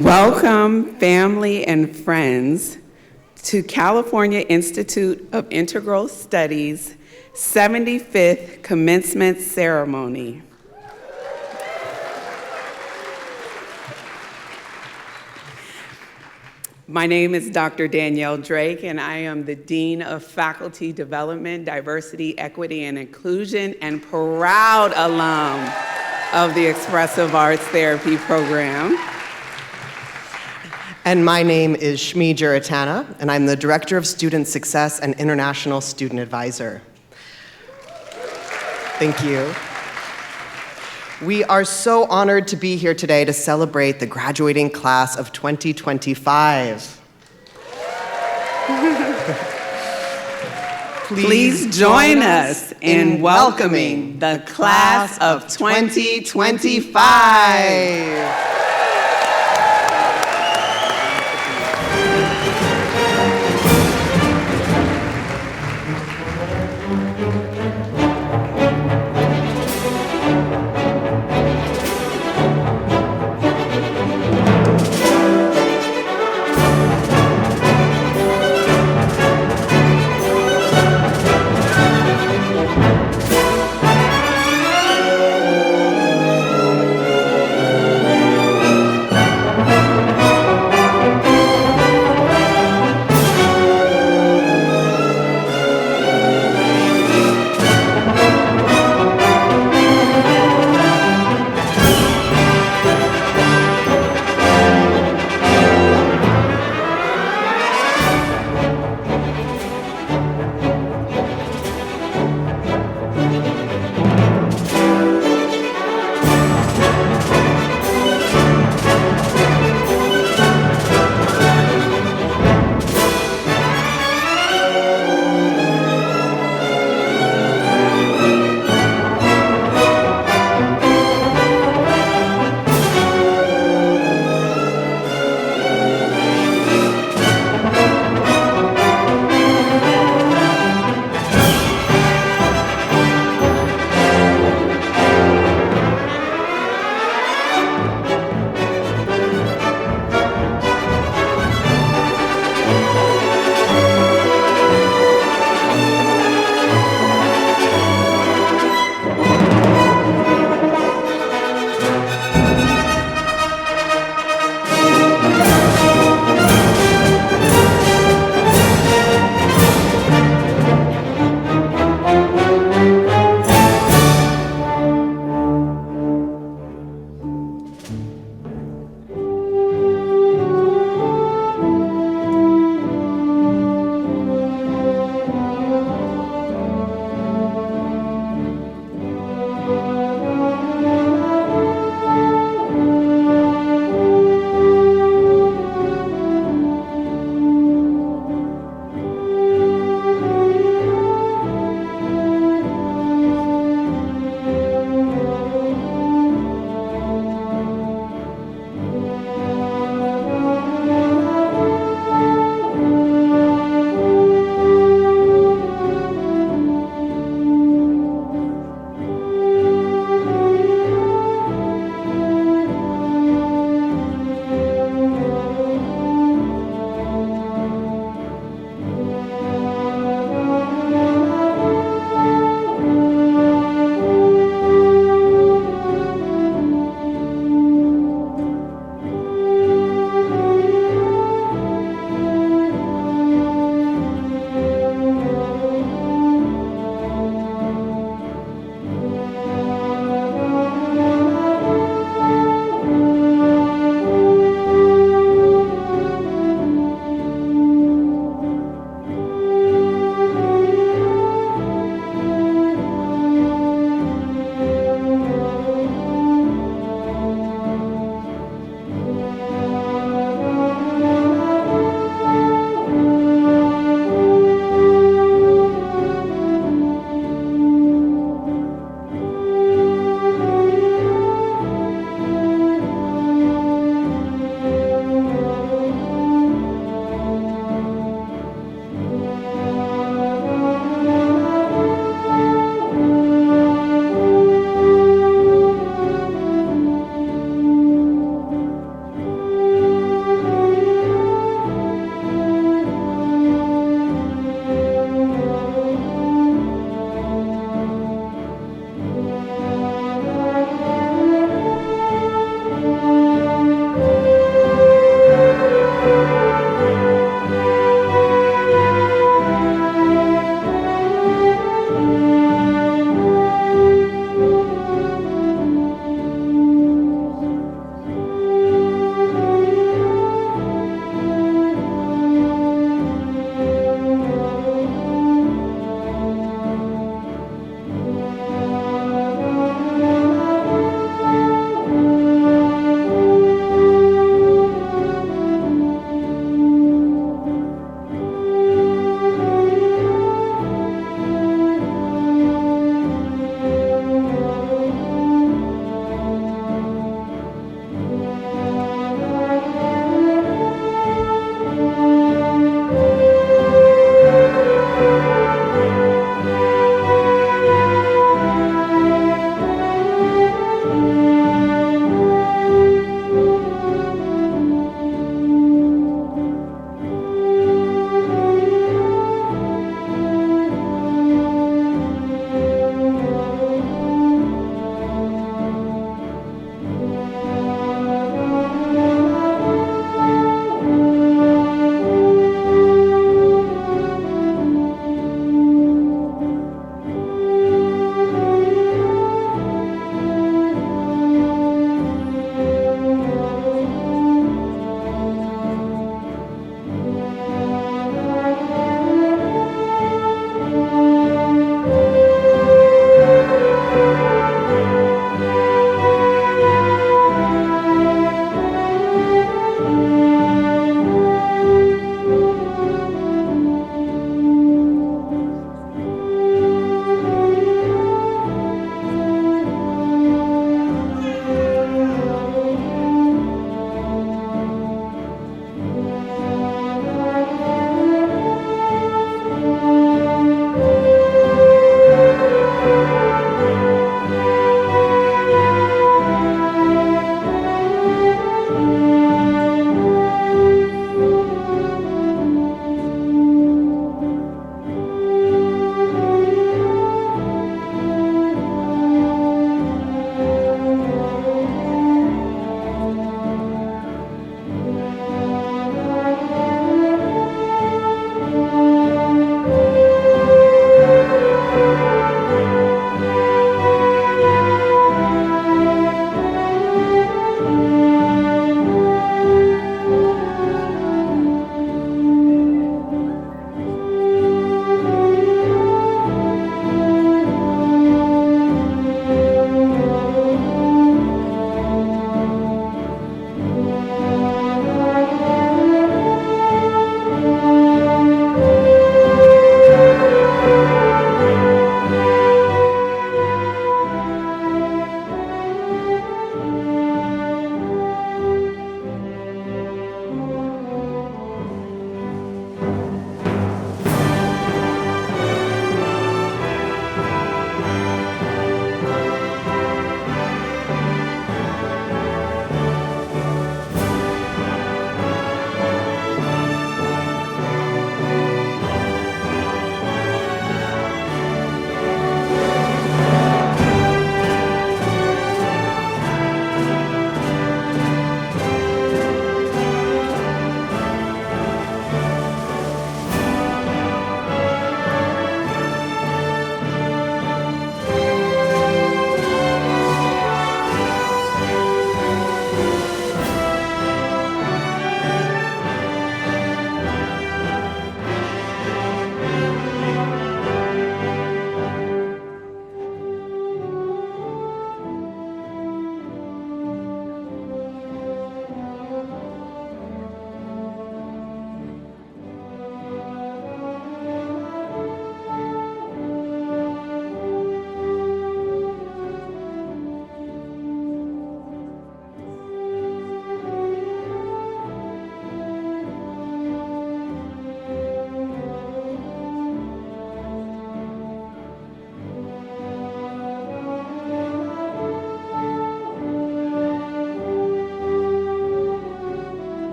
Welcome, family and friends, to California Institute of Integral Studies' 75th Commencement Ceremony. My name is Dr. Danielle Drake, and I am the Dean of Faculty Development, Diversity, Equity, and Inclusion, and proud alum of the Expressive Arts Therapy Program. And my name is Shmi Giratana, and I'm the Director of Student Success and International Student Advisor. Thank you. We are so honored to be here today to celebrate the graduating class of 2025. Please join us in welcoming the class of 2025.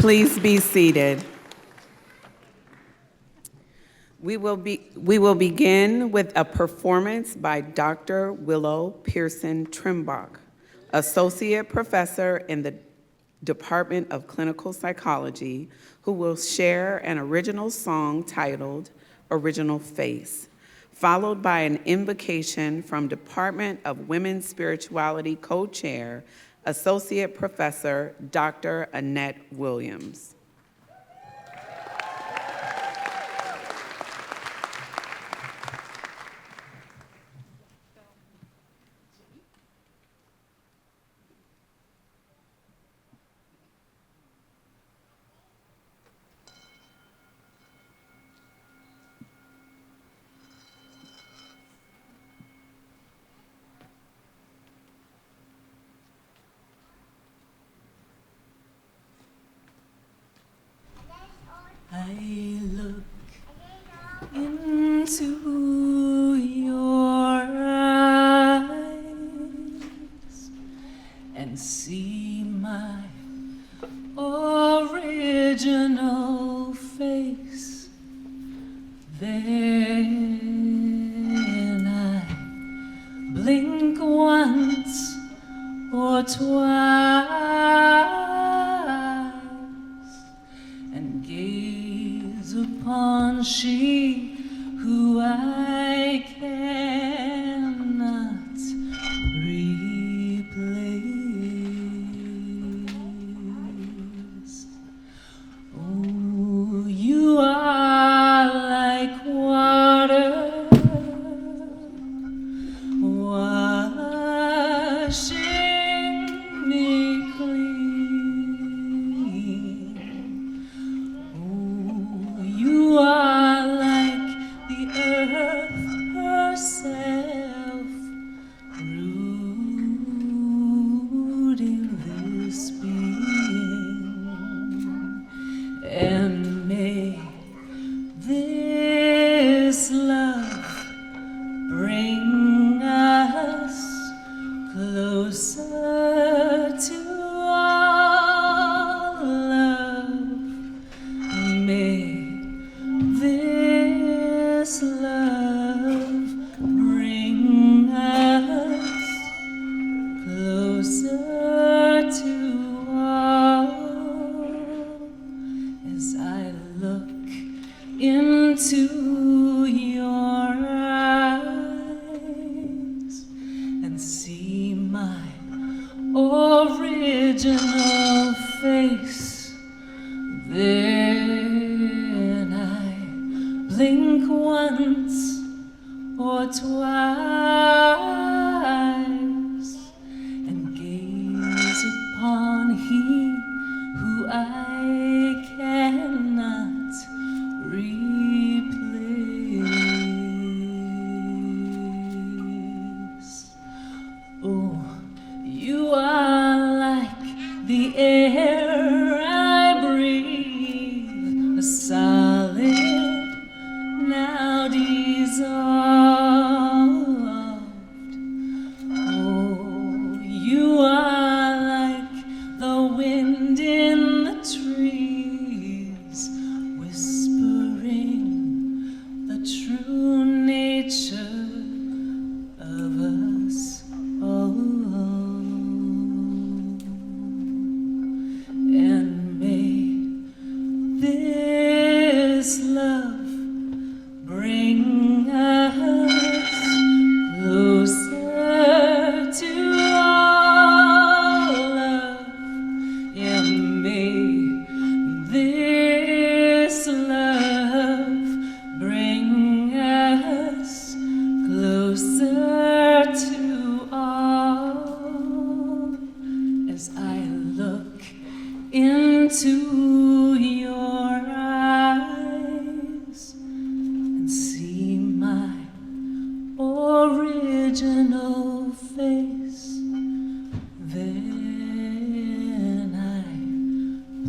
Please be seated. We will begin with a performance by Dr. Willow Pearson Trimbach, Associate Professor in the Department of Clinical Psychology, who will share an original song titled Original Face, followed by an invocation from Department of Women's Spirituality Co-Chair, Associate Professor Dr. Annette Williams. I look into your eyes and see my original face. Then I blink once or twice and gaze upon she who I cannot replace. Oh, you are like water washing me clean. Oh, you are like the earth herself, rooting this being. And may this love bring us closer to our love. May this love bring us closer to all. As I look into your eyes and see my original face, then I blink once or twice and gaze upon he who I cannot replace. Oh, you are like the air I breathe, a solid now dissolved. Oh, you are like the wind in the trees, whispering the true nature of us all. And may this love bring us closer to our love. And may this love bring us closer to all. As I look into your eyes and see my original face, then I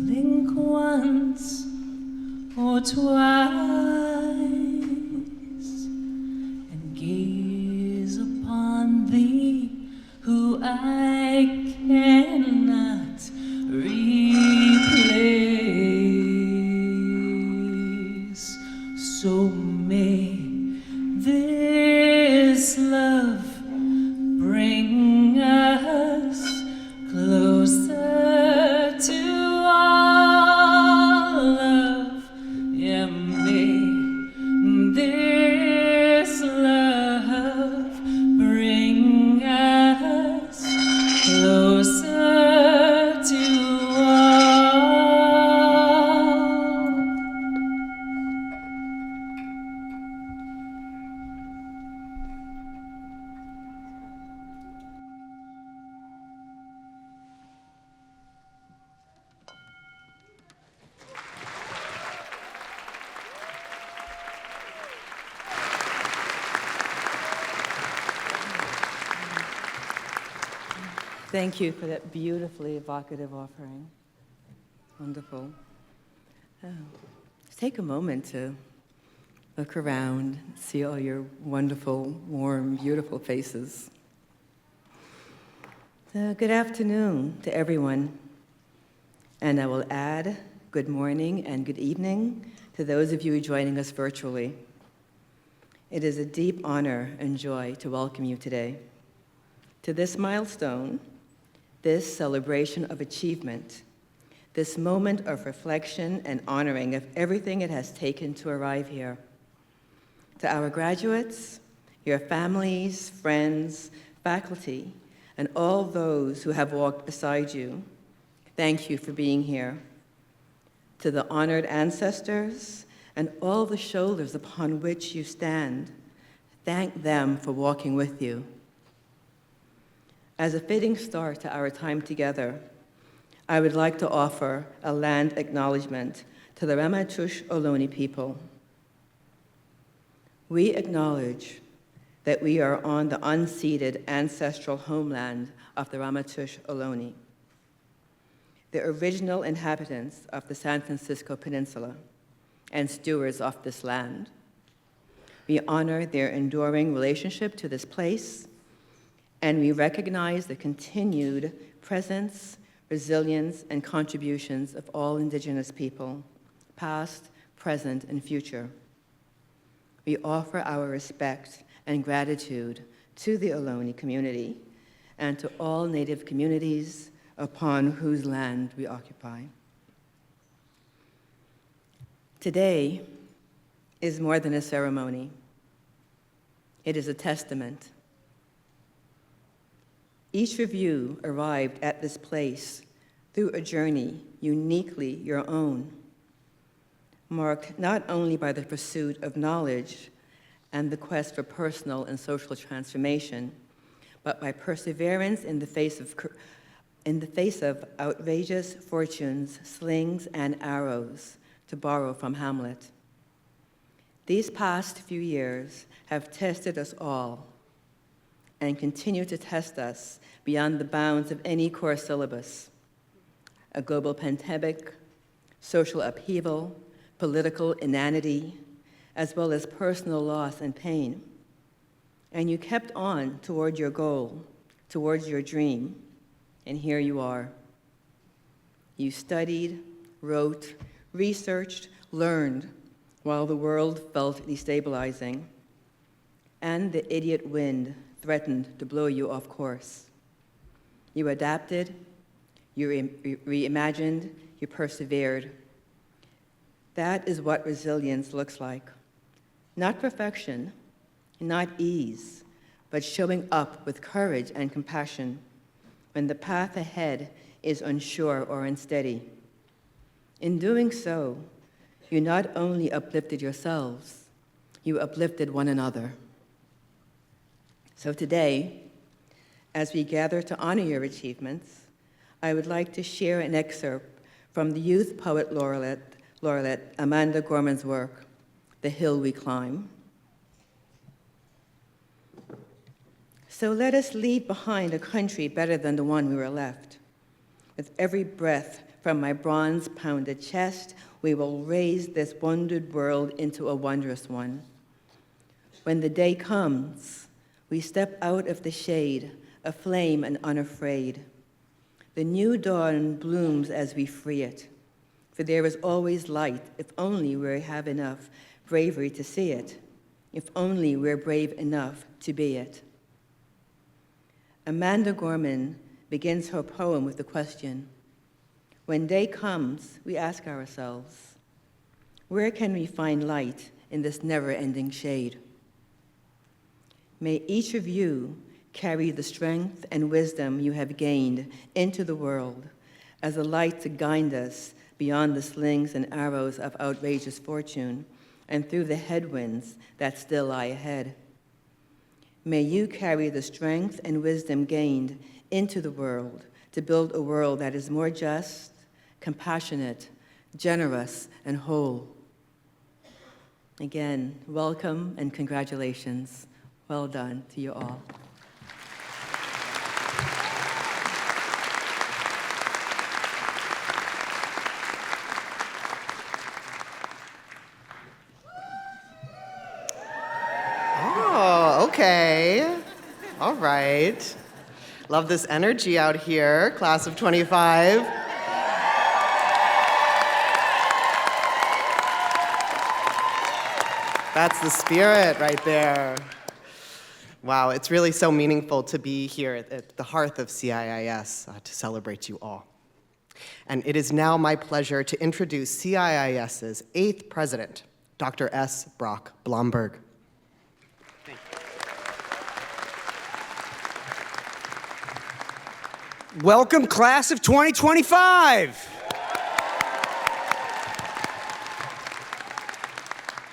blink once or twice and gaze upon thee who I cannot replace. Thank you for that beautifully evocative offering. Wonderful. Let's take a moment to look around, see all your wonderful, warm, beautiful faces. Good afternoon to everyone. And I will add good morning and good evening to those of you joining us virtually. It is a deep honor and joy to welcome you today to this milestone, this celebration of achievement, this moment of reflection and honoring of everything it has taken to arrive here. To our graduates, your families, friends, faculty, and all those who have walked beside you, thank you for being here. To the honored ancestors and all the shoulders upon which you stand, thank them for walking with you. As a fitting start to our time together, I would like to offer a land acknowledgement to the Ramaytush Ohlone people. We acknowledge that we are on the unceded ancestral homeland of the Ramaytush Ohlone, the original inhabitants of the San Francisco Peninsula and stewards of this land. We honor their enduring relationship to this place, and we recognize the continued presence, resilience, and contributions of all Indigenous people, past, present, and future. We offer our respect and gratitude to the Ohlone community and to all Native communities upon whose land we occupy. Today is more than a ceremony. It is a testament. Each of you arrived at this place through a journey uniquely your own, marked not only by the pursuit of knowledge and the quest for personal and social transformation, but by perseverance in the face of outrageous fortunes, slings, and arrows, to borrow from Hamlet. These past few years have tested us all and continue to test us beyond the bounds of any core syllabus. A global pandemic, social upheaval, political inanity, as well as personal loss and pain. And you kept on toward your goal, towards your dream, and here you are. You studied, wrote, researched, learned, while the world felt destabilizing, and the idiot wind threatened to blow you off course. You adapted, you reimagined, you persevered. That is what resilience looks like. Not perfection, not ease, but showing up with courage and compassion when the path ahead is unsure or unsteady. In doing so, you not only uplifted yourselves, you uplifted one another. So today, as we gather to honor your achievements, I would like to share an excerpt from the Youth Poet Laureate Amanda Gorman's work, The Hill We Climb. So let us leave behind a country better than the one we were left. With every breath from my bronze-pounded chest, we will raise this wondered world into a wondrous one. When the day comes, we step out of the shade, aflame and unafraid. The new dawn blooms as we free it, for there is always light if only we have enough bravery to see it, if only we're brave enough to be it. Amanda Gorman begins her poem with the question, when day comes, we ask ourselves, where can we find light in this never-ending shade? May each of you carry the strength and wisdom you have gained into the world as a light to guide us beyond the slings and arrows of outrageous fortune and through the headwinds that still lie ahead. May you carry the strength and wisdom gained into the world to build a world that is more just, compassionate, generous, and whole. Again, welcome and congratulations. Well done to you all. Okay. All right. Love this energy out here, class of 25. That's the spirit right there. Wow, it's really so meaningful to be here at the hearth of CIIS to celebrate you all. And it is now my pleasure to introduce CIIS's 8th president, Dr. S. Brock Blomberg. Thank you. Welcome, class of 2025.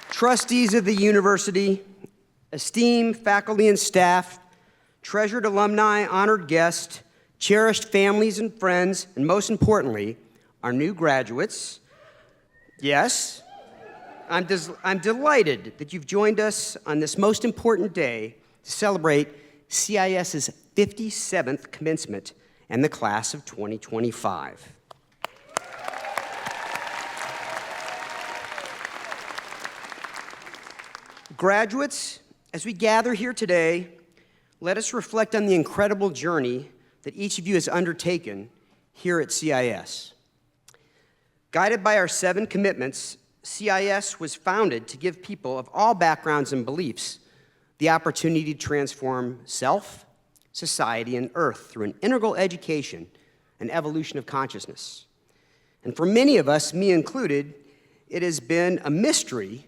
Trustees of the university, esteemed faculty and staff, treasured alumni, honored guests, cherished families and friends, and most importantly, our new graduates. Yes, I'm delighted that you've joined us on this most important day to celebrate CIIS's 57th commencement and the class of 2025. Graduates, as we gather here today, let us reflect on the incredible journey that each of you has undertaken here at CIIS. Guided by our 7 commitments, CIIS was founded to give people of all backgrounds and beliefs the opportunity to transform self, society, and Earth through an integral education and evolution of consciousness. And for many of us, me included, it has been a mystery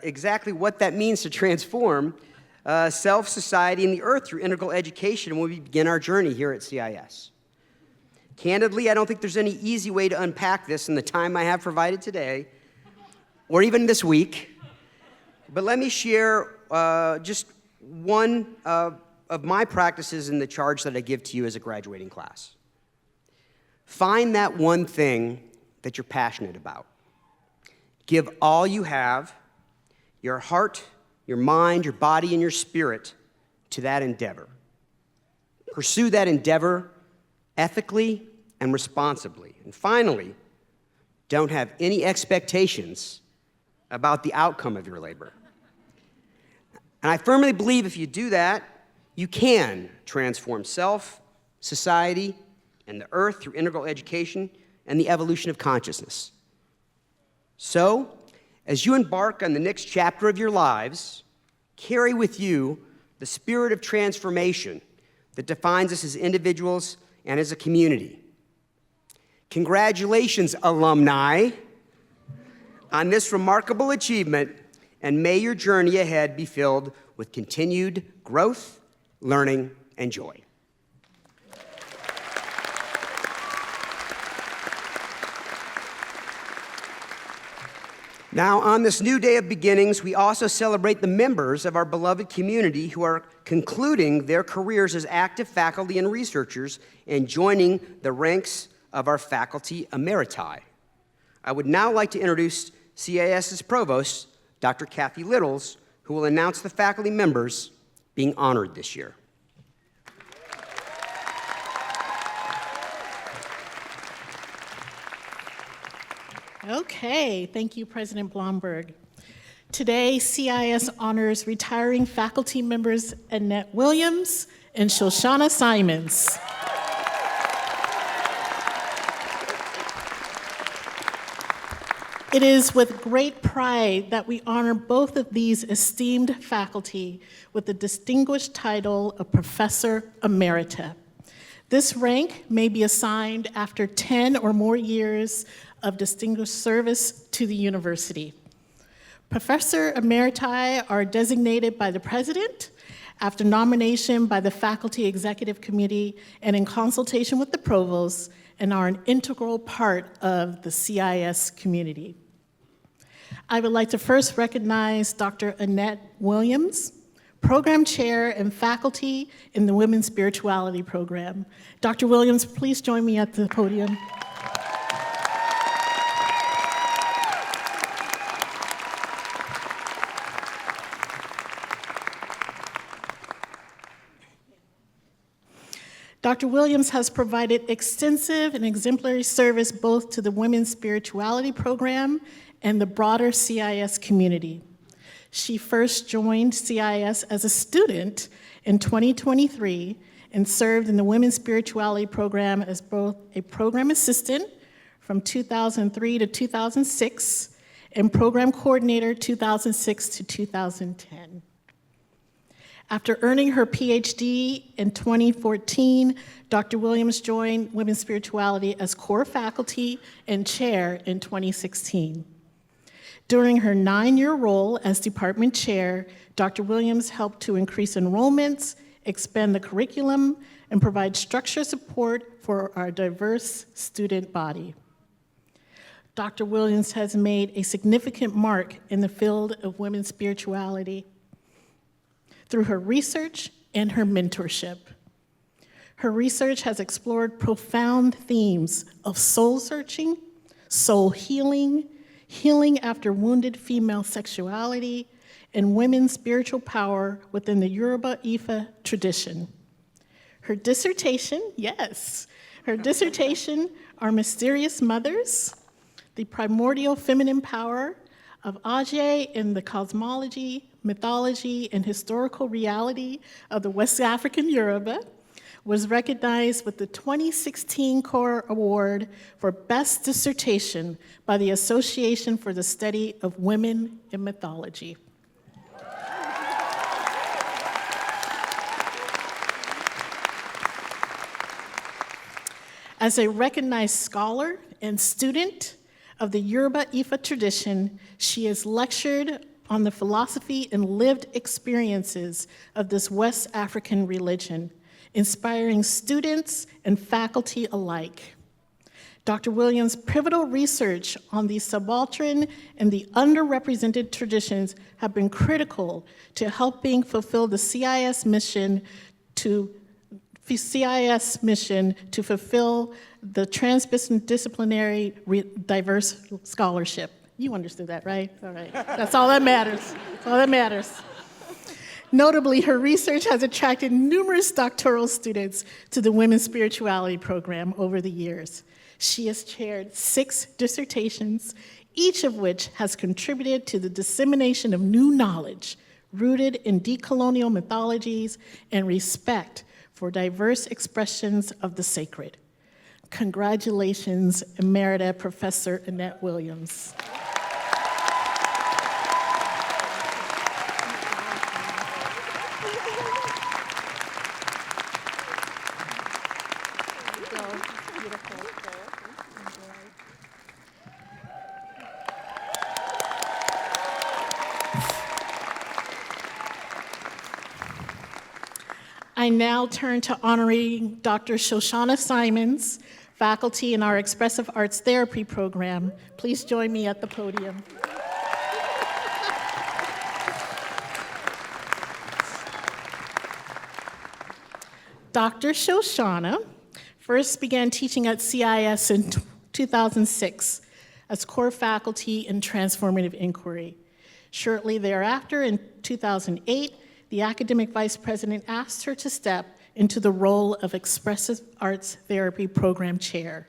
exactly what that means to transform self, society, and the Earth through integral education when we begin our journey here at CIIS. Candidly, I don't think there's any easy way to unpack this in the time I have provided today, or even this week. But let me share just one of my practices in the charge that I give to you as a graduating class. Find that one thing that you're passionate about. Give all you have, your heart, your mind, your body, and your spirit to that endeavor. Pursue that endeavor ethically and responsibly. And finally, don't have any expectations about the outcome of your labor. And I firmly believe if you do that, you can transform self, society, and the Earth through integral education and the evolution of consciousness. So, as you embark on the next chapter of your lives, carry with you the spirit of transformation that defines us as individuals and as a community. Congratulations, alumni, on this remarkable achievement, and may your journey ahead be filled with continued growth, learning, and joy. Now, on this new day of beginnings, we also celebrate the members of our beloved community who are concluding their careers as active faculty and researchers and joining the ranks of our faculty Emeriti. I would now like to introduce CIIS's Provost, Dr. Kathy Littles, who will announce the faculty members being honored this year. Okay, thank you, President Blomberg. Today, CIIS honors retiring faculty members Annette Williams and Shoshana Simons. It is with great pride that we honor both of these esteemed faculty with the distinguished title of Professor Emerita. This rank may be assigned after 10 or more years of distinguished service to the university. Professor Emeriti are designated by the President after nomination by the Faculty Executive Committee and in consultation with the Provost, and are an integral part of the CIIS community. I would like to first recognize Dr. Annette Williams, Program Chair and Faculty in the Women's Spirituality Program. Dr. Williams, please join me at the podium. Dr. Williams has provided extensive and exemplary service both to the Women's Spirituality Program and the broader CIIS community. She first joined CIIS as a student in 2023 and served in the Women's Spirituality Program as both a program assistant from 2003 to 2006 and program coordinator 2006 to 2010. After earning her PhD in 2014, Dr. Williams joined Women's Spirituality as core faculty and chair in 2016. During her 9-year role as department chair, Dr. Williams helped to increase enrollments, expand the curriculum, and provide structured support for our diverse student body. Dr. Williams has made a significant mark in the field of women's spirituality through her research and her mentorship. Her research has explored profound themes of soul searching, soul healing, healing after wounded female sexuality, and women's spiritual power within the Yoruba Ifa tradition. Her dissertation, Our Mysterious Mothers, the Primordial Feminine Power of Aje in the Cosmology, Mythology, and Historical Reality of the West African Yoruba, was recognized with the 2016 Core Award for Best Dissertation by the Association for the Study of Women in Mythology. As a recognized scholar and student of the Yoruba Ifa tradition, she has lectured on the philosophy and lived experiences of this West African religion, inspiring students and faculty alike. Dr. Williams' pivotal research on the subaltern and the underrepresented traditions have been critical to helping fulfill the CIIS mission to fulfill the transdisciplinary diverse scholarship. You understood that, right? All right. That's all that matters. That's all that matters. Notably, her research has attracted numerous doctoral students to the Women's Spirituality Program over the years. She has chaired 6 dissertations, each of which has contributed to the dissemination of new knowledge rooted in decolonial mythologies and respect for diverse expressions of the sacred. Congratulations, Emerita Professor Annette Williams. I now turn to honoring Dr. Shoshana Simons, faculty in our Expressive Arts Therapy program. Please join me at the podium. Dr. Shoshana first began teaching at CIIS in 2006 as core faculty in transformative inquiry. Shortly thereafter, in 2008, the academic vice president asked her to step into the role of Expressive Arts Therapy Program Chair.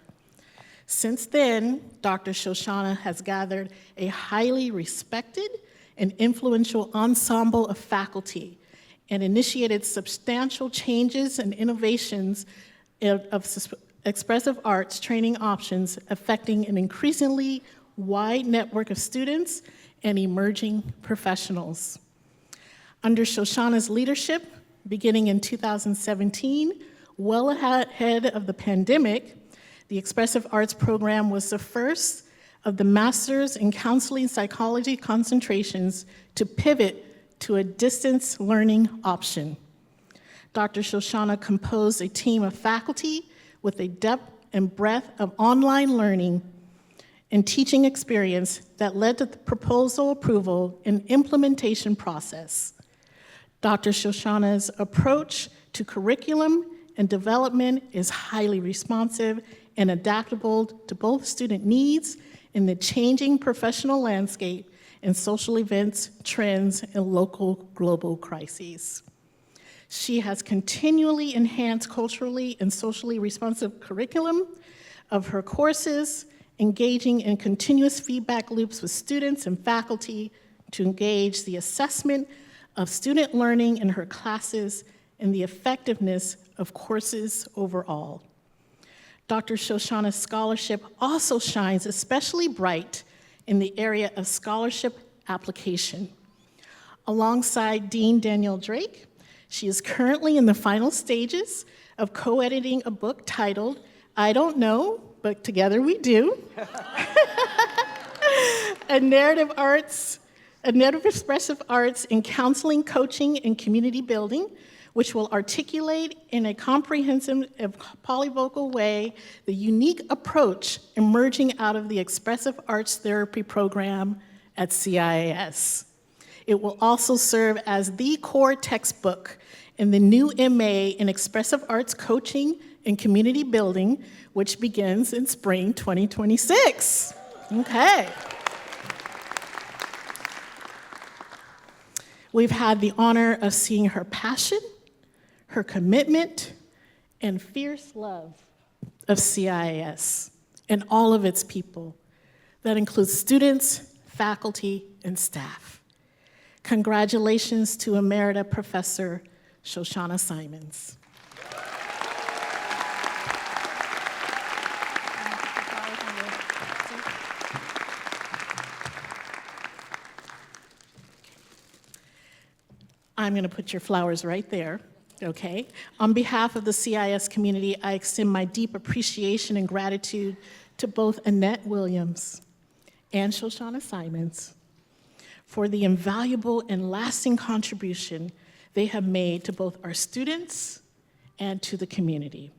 Since then, Dr. Shoshana has gathered a highly respected and influential ensemble of faculty and initiated substantial changes and innovations of expressive arts training options affecting an increasingly wide network of students and emerging professionals. Under Shoshana's leadership, beginning in 2017, well ahead of the pandemic, the Expressive Arts program was the first of the Masters in Counseling Psychology concentrations to pivot to a distance learning option. Dr. Shoshana composed a team of faculty with a depth and breadth of online learning and teaching experience that led to the proposal approval and implementation process. Dr. Shoshana's approach to curriculum and development is highly responsive and adaptable to both student needs and the changing professional landscape and social events, trends, and local global crises. She has continually enhanced culturally and socially responsive curriculum of her courses, engaging in continuous feedback loops with students and faculty to engage the assessment of student learning in her classes and the effectiveness of courses overall. Dr. Shoshana's scholarship also shines especially bright in the area of scholarship application. Alongside Dean Danielle Drake, she is currently in the final stages of co-editing a book titled, I Don't Know, But Together We Do, a narrative expressive arts in counseling, coaching, and community building, which will articulate in a comprehensive and polyvocal way the unique approach emerging out of the expressive arts therapy program at CIIS. It will also serve as the core textbook in the new MA in Expressive Arts Coaching and Community Building, which begins in spring 2026. Okay. We've had the honor of seeing her passion, her commitment, and fierce love of CIIS and all of its people. That includes students, faculty, and staff. Congratulations to Emerita Professor Shoshana Simons. I'm going to put your flowers right there, okay? On behalf of the CIIS community, I extend my deep appreciation and gratitude to both Annette Williams and Shoshana Simons for the invaluable and lasting contribution they have made to both our students and to the community.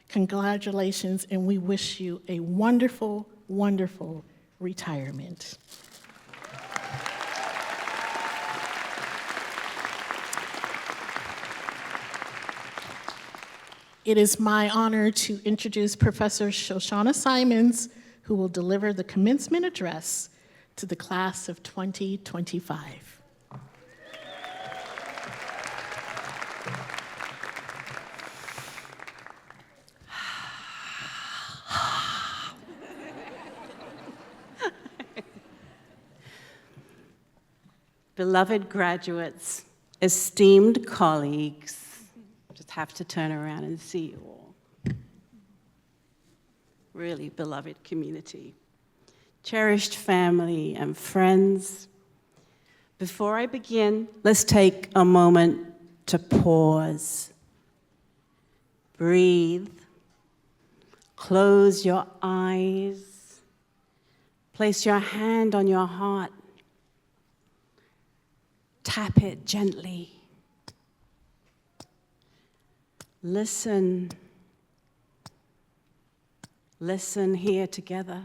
Congratulations, and we wish you a wonderful, wonderful retirement. It is my honor to introduce Professor Shoshana Simons, who will deliver the commencement address to the class of 2025. Beloved graduates, esteemed colleagues, just have to turn around and see you all. Really beloved community, cherished family and friends. Before I begin, let's take a moment to pause. Breathe. Close your eyes. Place your hand on your heart. Tap it gently. Listen. Listen here together.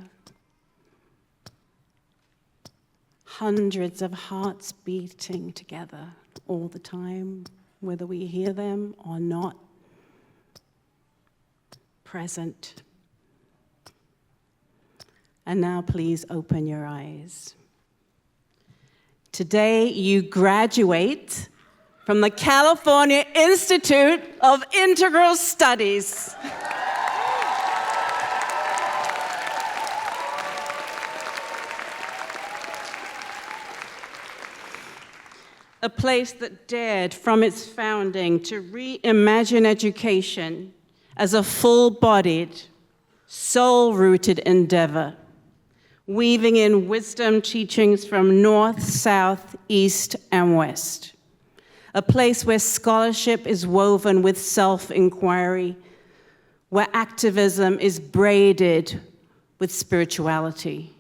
Hundreds of hearts beating together all the time, whether we hear them or not. Present. And now please open your eyes. Today you graduate from the California Institute of Integral Studies. A place that dared from its founding to reimagine education as a full-bodied, soul-rooted endeavor, weaving in wisdom teachings from north, south, east, and west. A place where scholarship is woven with self-inquiry, where activism is braided with spirituality,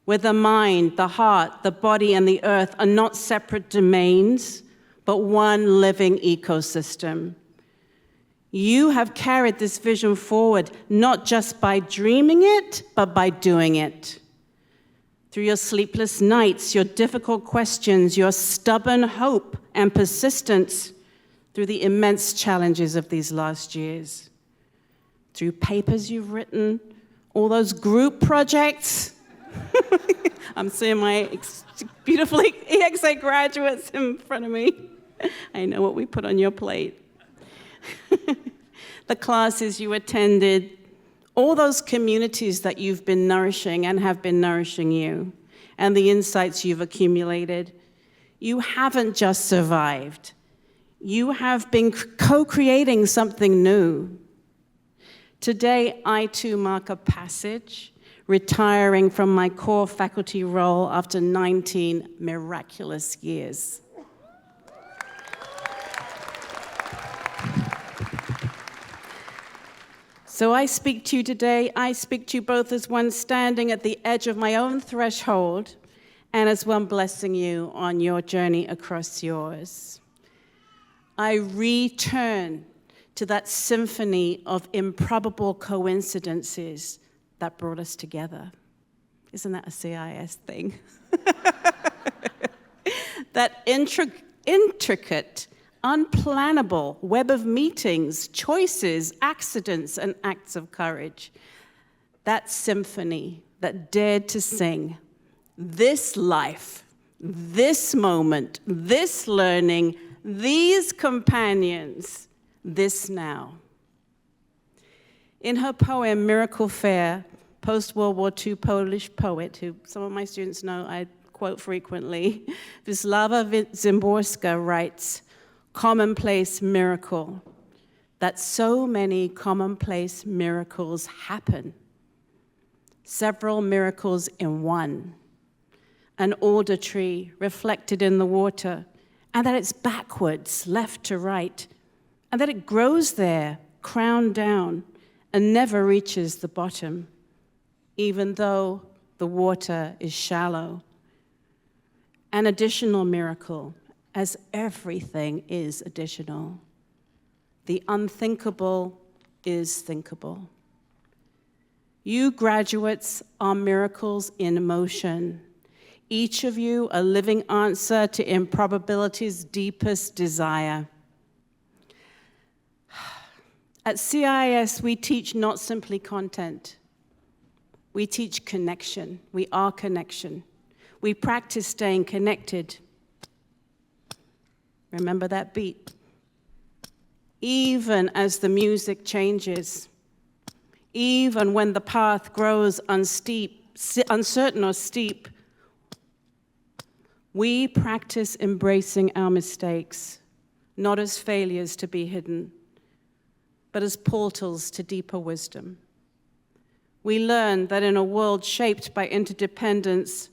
where the mind, the heart, the body, and the earth are not separate domains, but one living ecosystem. You have carried this vision forward, not just by dreaming it, but by doing it. Through your sleepless nights, your difficult questions, your stubborn hope and persistence, through the immense challenges of these last years. Through papers you've written, all those group projects. I'm seeing my beautiful EXA graduates in front of me. I know what we put on your plate. The classes you attended, all those communities that you've been nourishing and have been nourishing you, and the insights you've accumulated. You haven't just survived. You have been co-creating something new. Today, I too mark a passage, retiring from my core faculty role after 19 miraculous years. So I speak to you today, I speak to you both as one standing at the edge of my own threshold and as one blessing you on your journey across yours. I return to that symphony of improbable coincidences that brought us together. Isn't that a CIIS thing? That intricate, unplannable web of meetings, choices, accidents, and acts of courage. That symphony that dared to sing, this life, this moment, this learning, these companions, this now. In her poem, Miracle Fair, post-World War II Polish poet, who some of my students know I quote frequently, Wisława Szymborska writes, commonplace miracle, that so many commonplace miracles happen. Several miracles in one. An alder tree reflected in the water, and that it's backwards, left to right, and that it grows there, crown down, and never reaches the bottom, even though the water is shallow. An additional miracle, as everything is additional. The unthinkable is thinkable. You graduates are miracles in motion. Each of you a living answer to improbability's deepest desire. At CIIS, we teach not simply content. We teach connection. We are connection. We practice staying connected. Remember that beat. Even as the music changes, even when the path grows uncertain or steep, we practice embracing our mistakes, not as failures to be hidden, but as portals to deeper wisdom. We learn that in a world shaped by interdependence,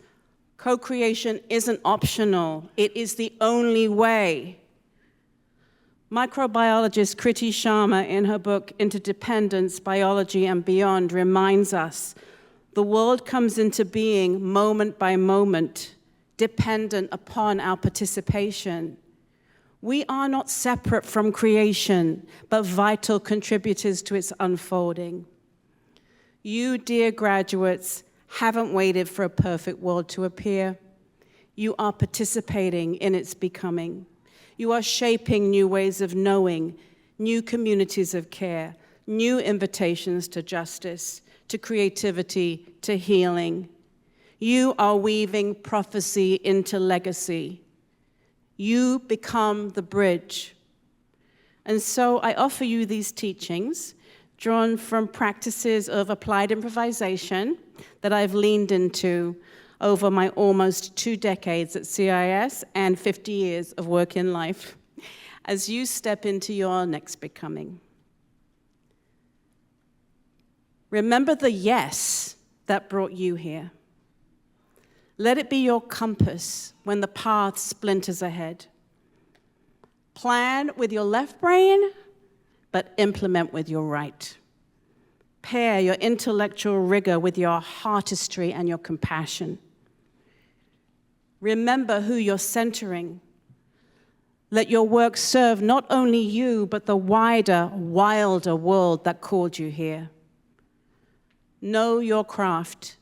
co-creation isn't optional, it is the only way. Microbiologist Kriti Sharma, in her book Interdependence, Biology and Beyond, reminds us the world comes into being moment by moment, dependent upon our participation. We are not separate from creation, but vital contributors to its unfolding. You, dear graduates, haven't waited for a perfect world to appear. You are participating in its becoming. You are shaping new ways of knowing, new communities of care, new invitations to justice, to creativity, to healing. You are weaving prophecy into legacy. You become the bridge. And so I offer you these teachings, drawn from practices of applied improvisation that I've leaned into over my almost 2 decades at CIIS and 50 years of work in life, as you step into your next becoming. Remember the yes that brought you here. Let it be your compass when the path splinters ahead. Plan with your left brain, but implement with your right. Pair your intellectual rigor with your heartistry and your compassion. Remember who you're centering. Let your work serve not only you, but the wider, wilder world that called you here. Know your craft.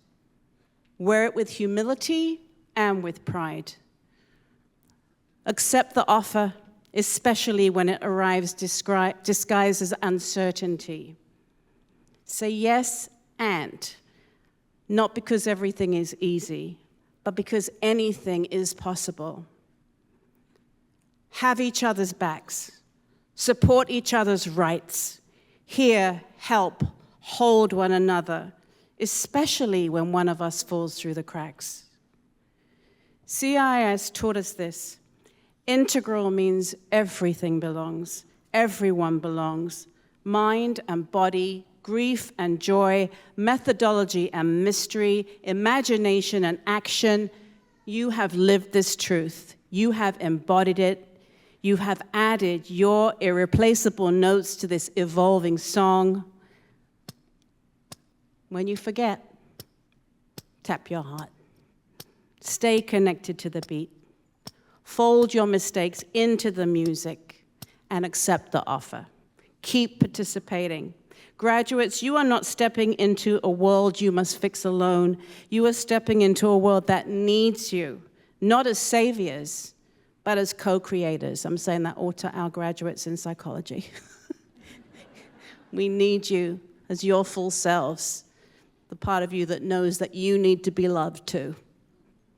Wear it with humility and with pride. Accept the offer, especially when it arrives disguised as uncertainty. Say yes and, not because everything is easy, but because anything is possible. Have each other's backs. Support each other's rights. Hear, help, hold one another, especially when one of us falls through the cracks. CIIS taught us this. Integral means everything belongs, everyone belongs. Mind and body, grief and joy, methodology and mystery, imagination and action. You have lived this truth. You have embodied it. You have added your irreplaceable notes to this evolving song. When you forget, tap your heart. Stay connected to the beat. Fold your mistakes into the music and accept the offer. Keep participating. Graduates, you are not stepping into a world you must fix alone. You are stepping into a world that needs you, not as saviors, but as co-creators. I'm saying that all to our graduates in psychology. We need you as your full selves, the part of you that knows that you need to be loved too.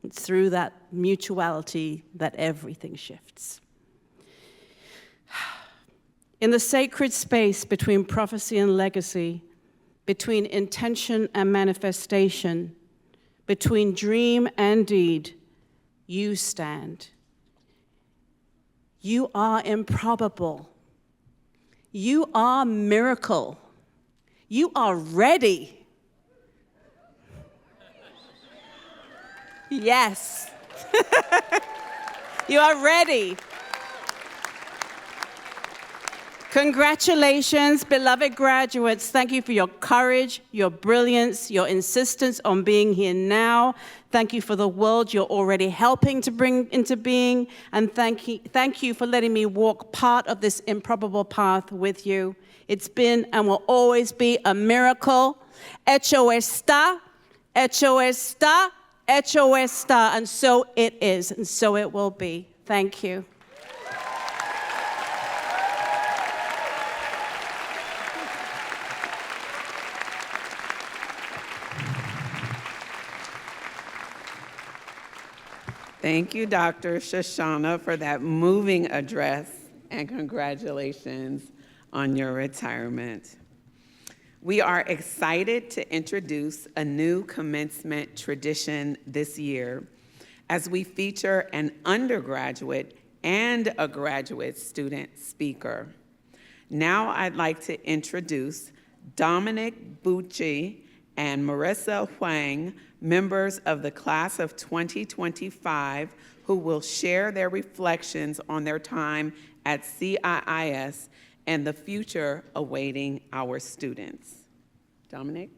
It's through that mutuality that everything shifts. In the sacred space between prophecy and legacy, between intention and manifestation, between dream and deed, you stand. You are improbable. You are miracle. You are ready. Yes. You are ready. Congratulations, beloved graduates. Thank you for your courage, your brilliance, your insistence on being here now. Thank you for the world you're already helping to bring into being. And thank you for letting me walk part of this improbable path with you. It's been and will always be a miracle. Hecho está, hecho está, hecho está. And so it is, and so it will be. Thank you. Thank you, Dr. Shoshana, for that moving address, and congratulations on your retirement. We are excited to introduce a new commencement tradition this year as we feature an undergraduate and a graduate student speaker. Now I'd like to introduce Dominic Bucci and Marissa Huang, members of the class of 2025, who will share their reflections on their time at CIIS and the future awaiting our students. Dominic?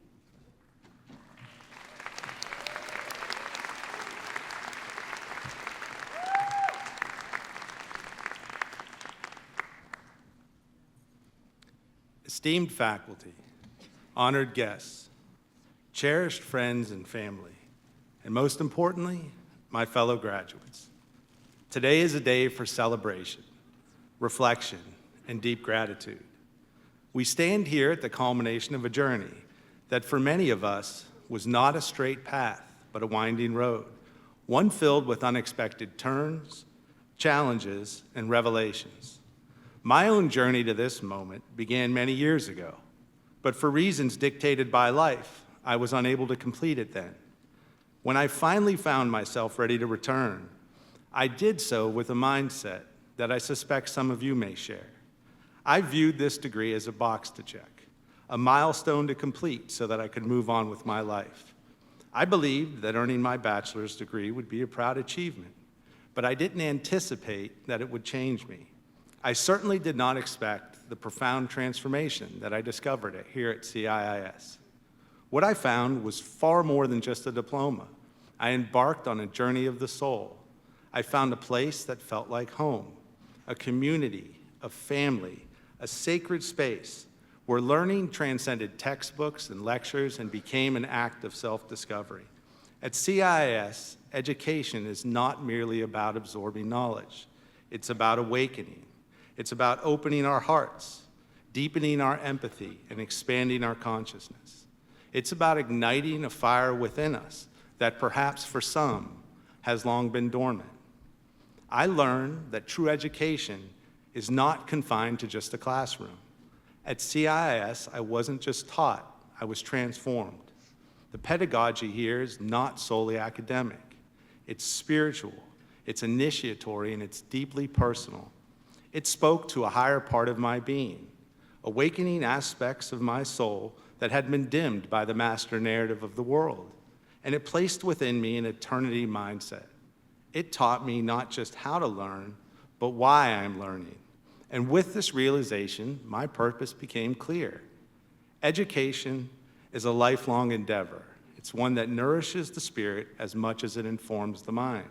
Esteemed faculty, honored guests, cherished friends and family, and most importantly, my fellow graduates. Today is a day for celebration, reflection, and deep gratitude. We stand here at the culmination of a journey that for many of us was not a straight path, but a winding road, one filled with unexpected turns, challenges, and revelations. My own journey to this moment began many years ago, but for reasons dictated by life, I was unable to complete it then. When I finally found myself ready to return, I did so with a mindset that I suspect some of you may share. I viewed this degree as a box to check, a milestone to complete so that I could move on with my life. I believed that earning my bachelor's degree would be a proud achievement, but I didn't anticipate that it would change me. I certainly did not expect the profound transformation that I discovered here at CIIS. What I found was far more than just a diploma. I embarked on a journey of the soul. I found a place that felt like home, a community, a family, a sacred space where learning transcended textbooks and lectures and became an act of self-discovery. At CIIS, education is not merely about absorbing knowledge. It's about awakening. It's about opening our hearts, deepening our empathy, and expanding our consciousness. It's about igniting a fire within us that perhaps for some has long been dormant. I learned that true education is not confined to just a classroom. At CIIS, I wasn't just taught, I was transformed. The pedagogy here is not solely academic. It's spiritual, it's initiatory, and it's deeply personal. It spoke to a higher part of my being, awakening aspects of my soul that had been dimmed by the master narrative of the world. And it placed within me an eternity mindset. It taught me not just how to learn, but why I'm learning. And with this realization, my purpose became clear. Education is a lifelong endeavor. It's one that nourishes the spirit as much as it informs the mind.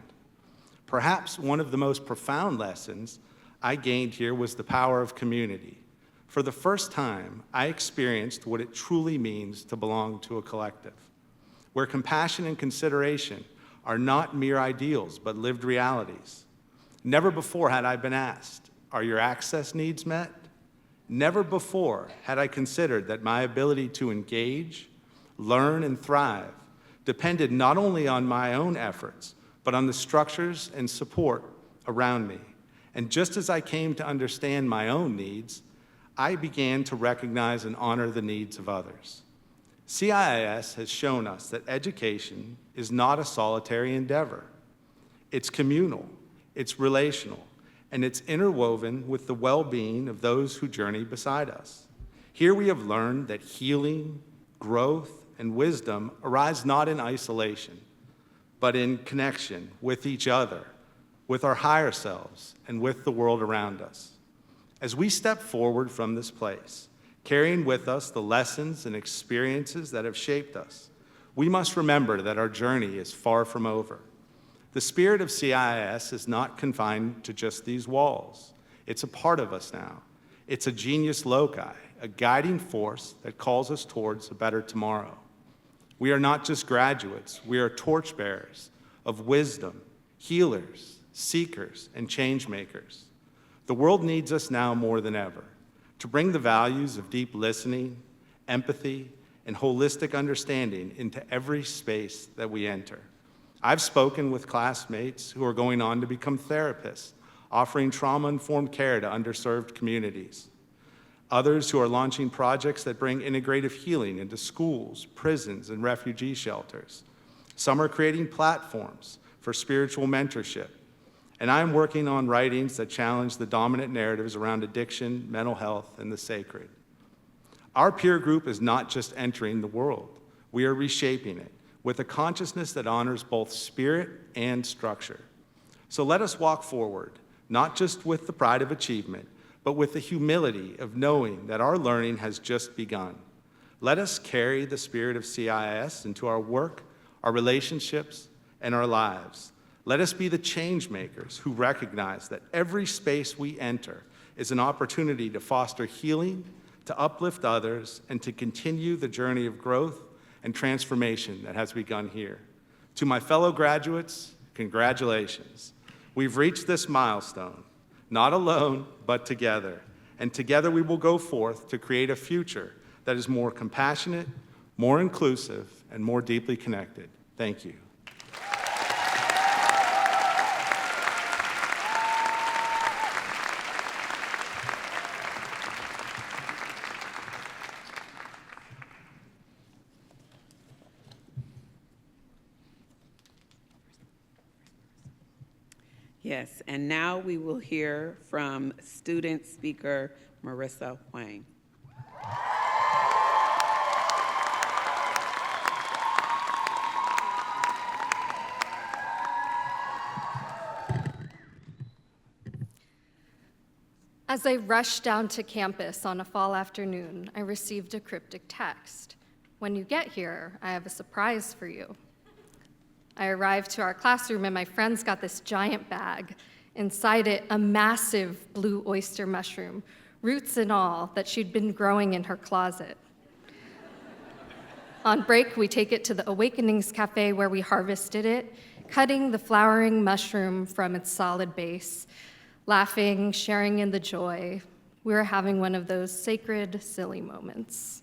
Perhaps one of the most profound lessons I gained here was the power of community. For the first time, I experienced what it truly means to belong to a collective, where compassion and consideration are not mere ideals, but lived realities. Never before had I been asked, "Are your access needs met?" Never before had I considered that my ability to engage, learn, and thrive depended not only on my own efforts, but on the structures and support around me. And just as I came to understand my own needs, I began to recognize and honor the needs of others. CIIS has shown us that education is not a solitary endeavor. It's communal, it's relational, and it's interwoven with the well-being of those who journey beside us. Here we have learned that healing, growth, and wisdom arise not in isolation, but in connection with each other, with our higher selves, and with the world around us. As we step forward from this place, carrying with us the lessons and experiences that have shaped us, we must remember that our journey is far from over. The spirit of CIIS is not confined to just these walls. It's a part of us now. It's a genius loci, a guiding force that calls us towards a better tomorrow. We are not just graduates, we are torchbearers of wisdom, healers, seekers, and change makers. The world needs us now more than ever to bring the values of deep listening, empathy, and holistic understanding into every space that we enter. I've spoken with classmates who are going on to become therapists, offering trauma-informed care to underserved communities. Others who are launching projects that bring integrative healing into schools, prisons, and refugee shelters. Some are creating platforms for spiritual mentorship. And I'm working on writings that challenge the dominant narratives around addiction, mental health, and the sacred. Our peer group is not just entering the world. We are reshaping it with a consciousness that honors both spirit and structure. So let us walk forward, not just with the pride of achievement, but with the humility of knowing that our learning has just begun. Let us carry the spirit of CIIS into our work, our relationships, and our lives. Let us be the change makers who recognize that every space we enter is an opportunity to foster healing, to uplift others, and to continue the journey of growth and transformation that has begun here. To my fellow graduates, congratulations. We've reached this milestone, not alone, but together. And together we will go forth to create a future that is more compassionate, more inclusive, and more deeply connected. Thank you. Yes, and now we will hear from student speaker Marissa Wang. As I rushed down to campus on a fall afternoon, I received a cryptic text. "When you get here, I have a surprise for you." I arrived to our classroom and my friends got this giant bag. Inside it, a massive blue oyster mushroom, roots and all, that she'd been growing in her closet. On break, we take it to the Awakenings Cafe where we harvested it, cutting the flowering mushroom from its solid base, laughing, sharing in the joy. We were having one of those sacred, silly moments.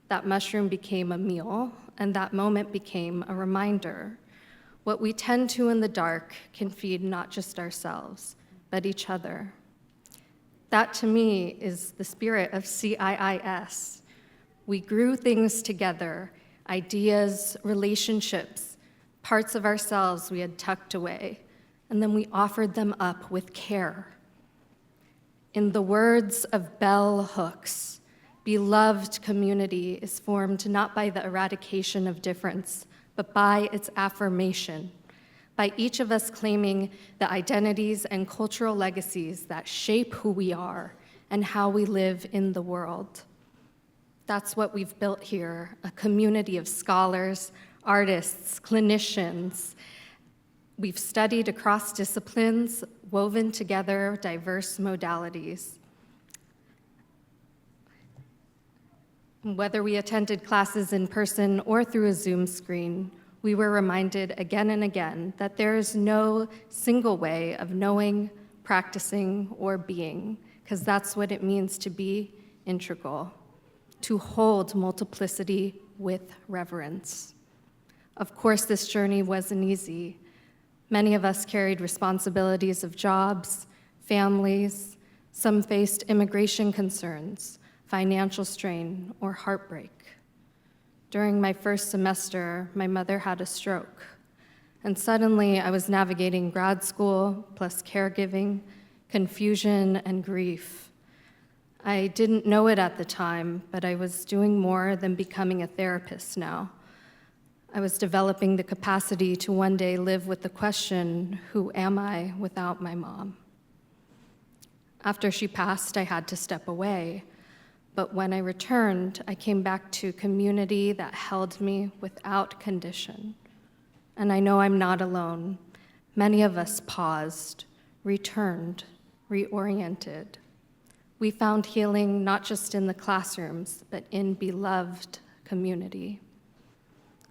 That mushroom became a meal, and that moment became a reminder. What we tend to in the dark can feed not just ourselves, but each other. That, to me, is the spirit of CIIS. We grew things together, ideas, relationships, Parts of ourselves we had tucked away, and then we offered them up with care. In the words of bell hooks, beloved community is formed not by the eradication of difference, but by its affirmation, by each of us claiming the identities and cultural legacies that shape who we are and how we live in the world. That's what we've built here, a community of scholars, artists, clinicians. We've studied across disciplines, woven together diverse modalities. Whether we attended classes in person or through a Zoom screen, we were reminded again and again that there is no single way of knowing, practicing, or being, because that's what it means to be integral, to hold multiplicity with reverence. Of course, this journey wasn't easy. Many of us carried responsibilities of jobs, families. Some faced immigration concerns, financial strain, or heartbreak. During my first semester, my mother had a stroke, and suddenly I was navigating grad school plus caregiving, confusion, and grief. I didn't know it at the time, but I was doing more than becoming a therapist now. I was developing the capacity to one day live with the question, who am I without my mom? After she passed, I had to step away. But when I returned, I came back to community that held me without condition. And I know I'm not alone. Many of us paused, returned, reoriented. We found healing not just in the classrooms, but in beloved community.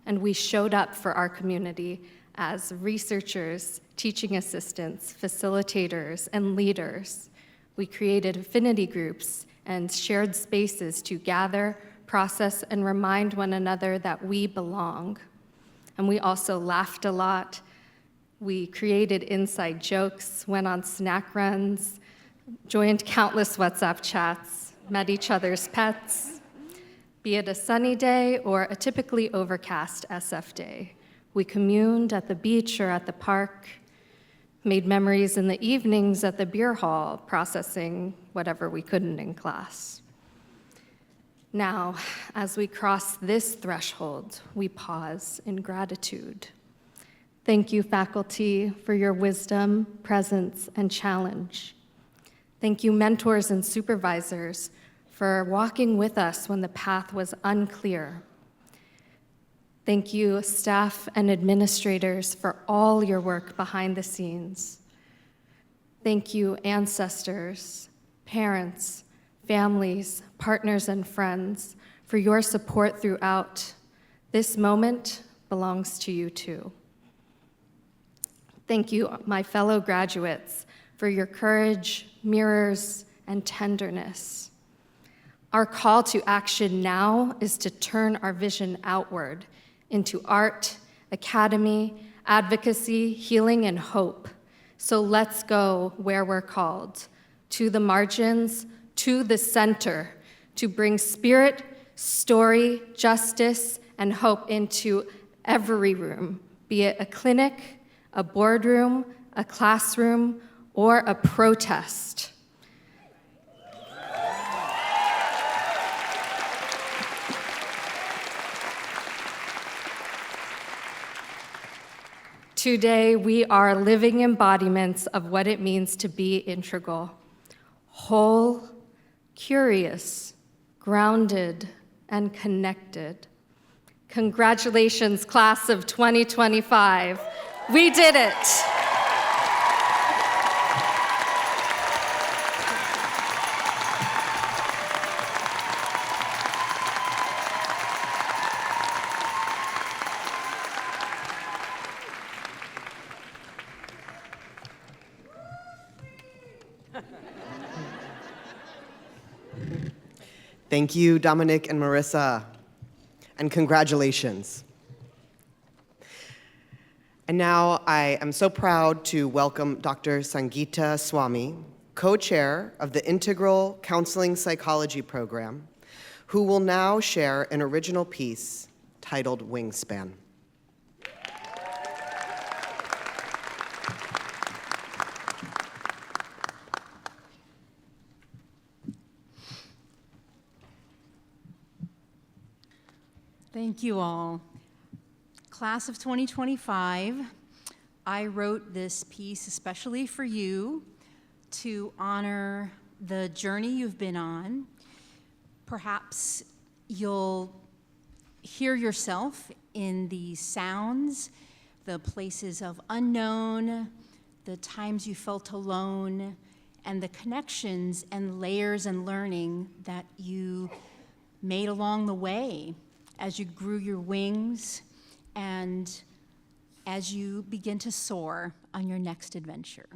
And we showed up for our community as researchers, teaching assistants, facilitators, and leaders. We created affinity groups and shared spaces to gather, process, and remind one another that we belong. And we also laughed a lot. We created inside jokes, went on snack runs, joined countless WhatsApp chats, met each other's pets. Be it a sunny day or a typically overcast SF day, we communed at the beach or at the park, made memories in the evenings at the beer hall, processing whatever we couldn't in class. Now, as we cross this threshold, we pause in gratitude. Thank you, faculty, for your wisdom, presence, and challenge. Thank you, mentors and supervisors, for walking with us when the path was unclear. Thank you, staff and administrators, for all your work behind the scenes. Thank you, ancestors, parents, families, partners, and friends, for your support throughout. This moment belongs to you too. Thank you, my fellow graduates, for your courage, mirrors, and tenderness. Our call to action now is to turn our vision outward into art, academy, advocacy, healing, and hope. So let's go where we're called, to the margins, to the center, to bring spirit, story, justice, and hope into every room, be it a clinic, a boardroom, a classroom, or a protest. Today, we are living embodiments of what it means to be integral, whole, curious, grounded, and connected. Congratulations, class of 2025. We did it. Thank you, Dominic and Marissa, and congratulations. And now I am so proud to welcome Dr. Sangeeta Swami, co-chair of the Integral Counseling Psychology Program, who will now share an original piece titled Wingspan. Thank you all. Class of 2025, I wrote this piece especially for you to honor the journey you've been on. Perhaps you'll hear yourself in the sounds, the places of unknown, the times you felt alone, and the connections and layers and learning that you made along the way as you grew your wings and as you begin to soar on your next adventure.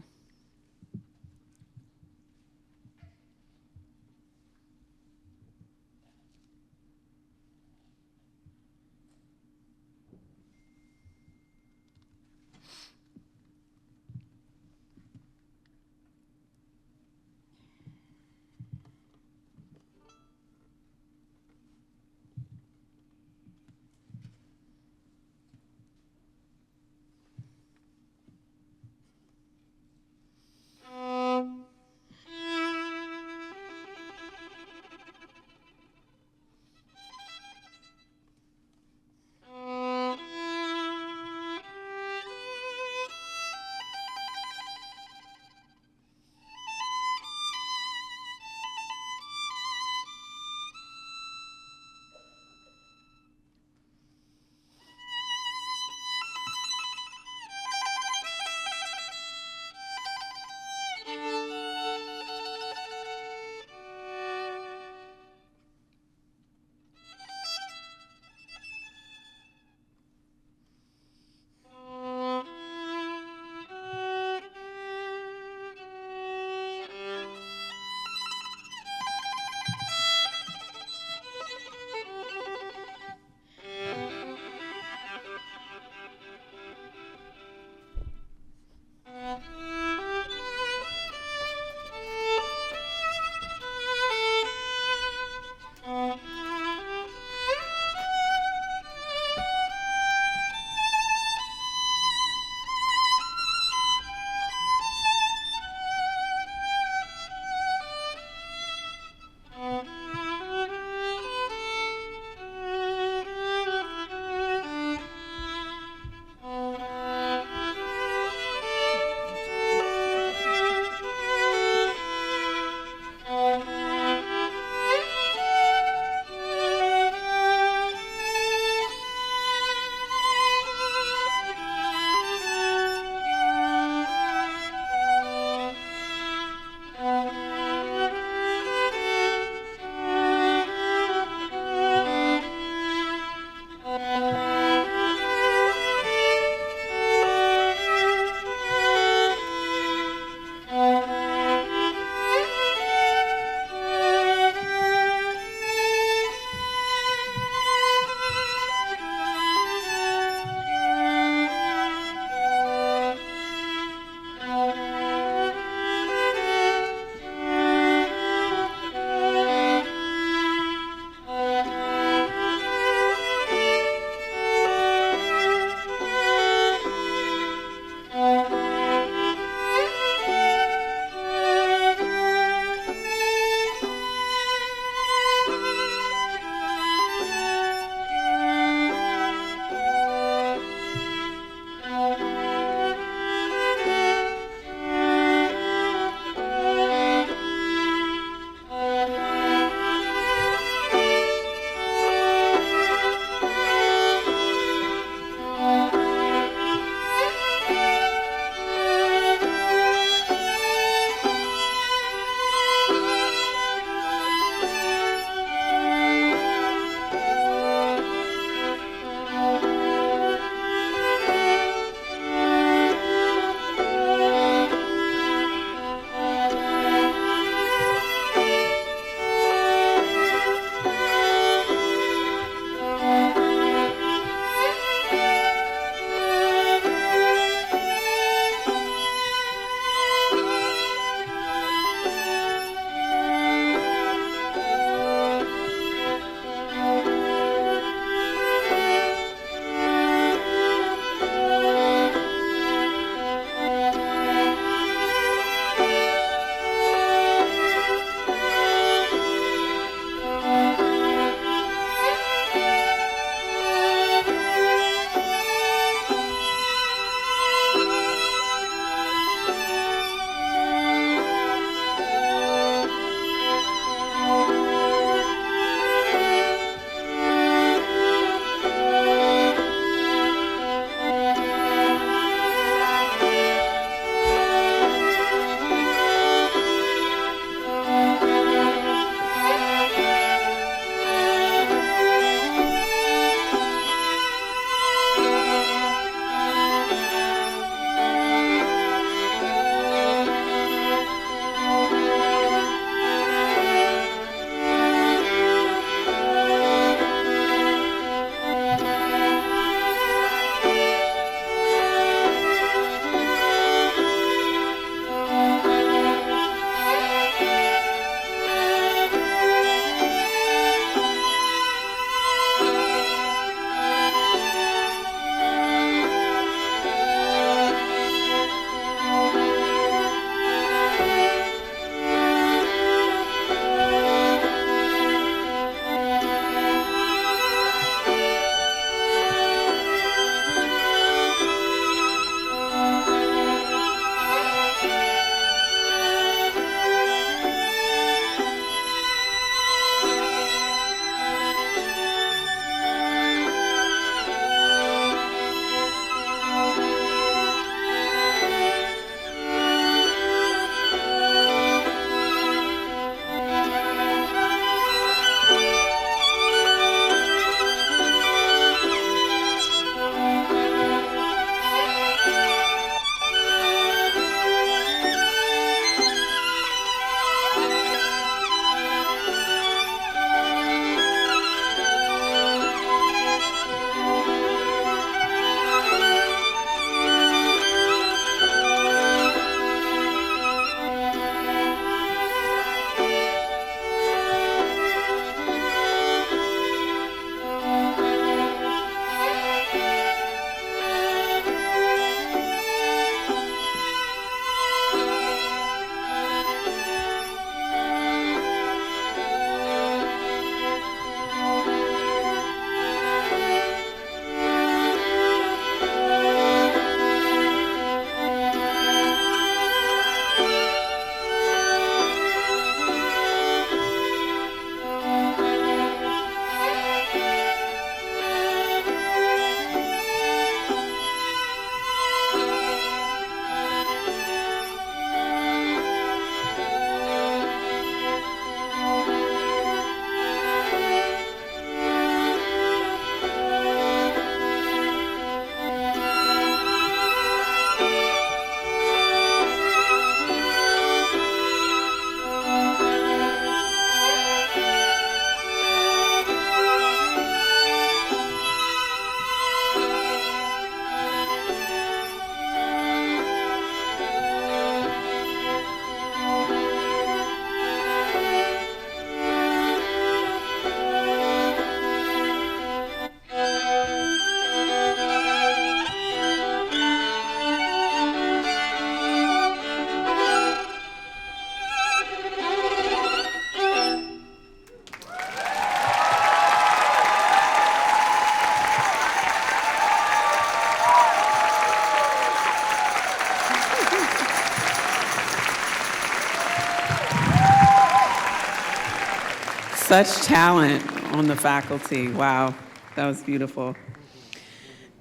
Such talent on the faculty. Wow, that was beautiful.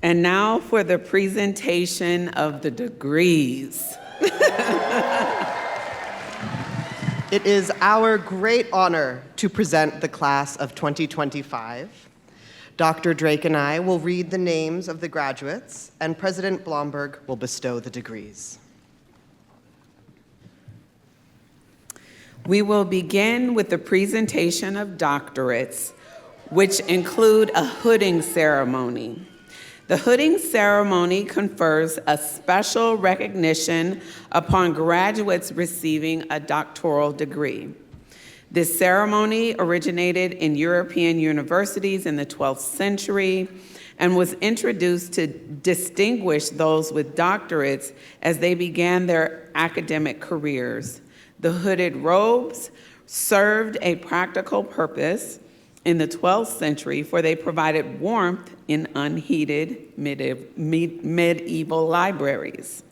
And now for the presentation of the degrees. It is our great honor to present the class of 2025. Dr. Drake and I will read the names of the graduates, and President Blomberg will bestow the degrees. We will begin with the presentation of doctorates, which include a hooding ceremony. The hooding ceremony confers a special recognition upon graduates receiving a doctoral degree. This ceremony originated in European universities in the 12th century and was introduced to distinguish those with doctorates as they began their academic careers. The hooded robes served a practical purpose in the 12th century, for they provided warmth in unheated medieval libraries.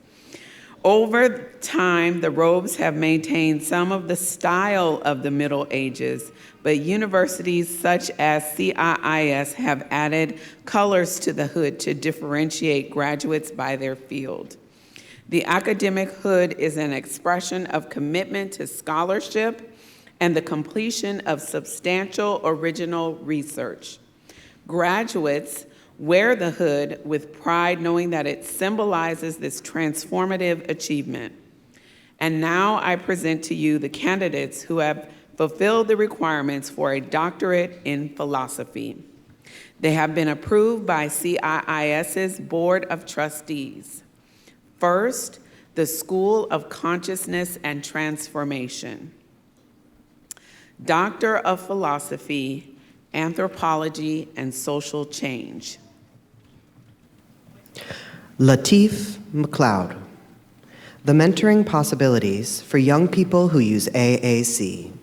Over time, the robes have maintained some of the style of the Middle Ages, but universities such as CIIS have added colors to the hood to differentiate graduates by their field. The academic hood is an expression of commitment to scholarship and the completion of substantial original research. Graduates wear the hood with pride, knowing that it symbolizes this transformative achievement. And now I present to you the candidates who have fulfilled the requirements for a doctorate in philosophy. They have been approved by CIIS's Board of Trustees. First, the School of Consciousness and Transformation. Doctor of Philosophy, Anthropology and Social Change. Lateef McLeod, the mentoring possibilities for young people who use AAC.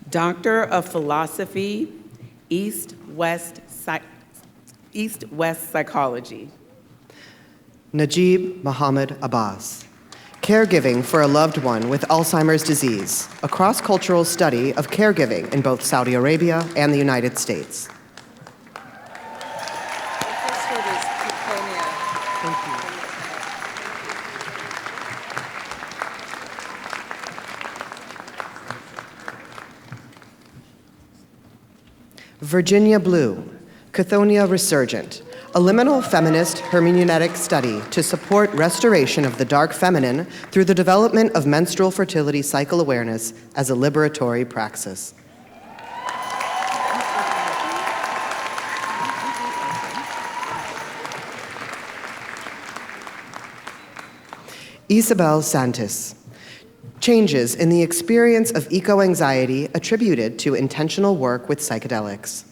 Doctor of Philosophy, East-West Psychology. Najib Mohammed Abbas, Caregiving for a Loved One with Alzheimer's Disease, a cross-cultural study of caregiving in both Saudi Arabia and the United States. Virginia Blue, Chthoniia Resurgent, a liminal feminist hermeneutic study to support restoration of the dark feminine through the development of menstrual fertility cycle awareness as a liberatory praxis. Isabel Santis, Changes in the experience of eco-anxiety attributed to intentional work with psychedelics.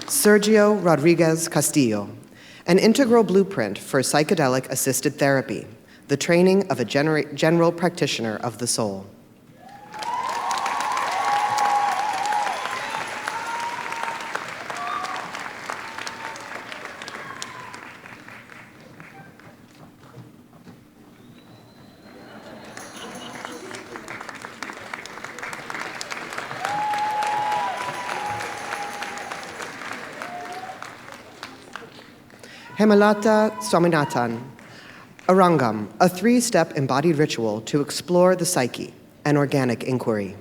Sergio Rodriguez Castillo, an integral blueprint for psychedelic-assisted therapy, the training of a general practitioner of the soul. Hemalata Swaminathan, Arangam, a three-step embodied ritual to explore the psyche, an organic inquiry.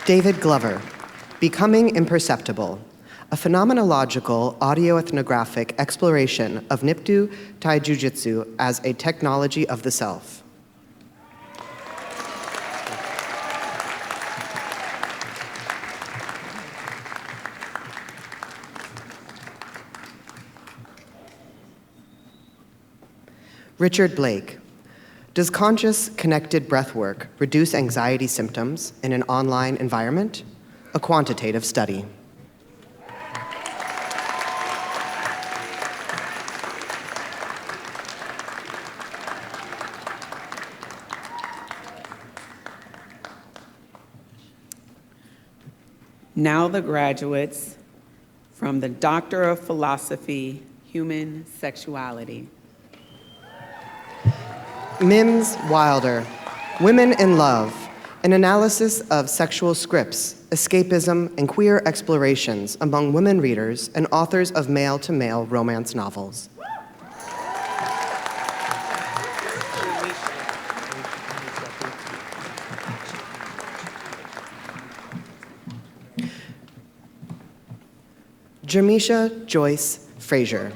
David Glover, Becoming Imperceptible, a phenomenological audio-ethnographic exploration of Niptu Taijujutsu as a technology of the self. Richard Blake, does conscious, connected breathwork reduce anxiety symptoms in an online environment? A quantitative study. Now the graduates from the Doctor of Philosophy, Human Sexuality. Mims Wilder, Women in Love, an analysis of sexual scripts, escapism, and queer explorations among women readers and authors of male-to-male romance novels. Jermisha Joyce Frazier,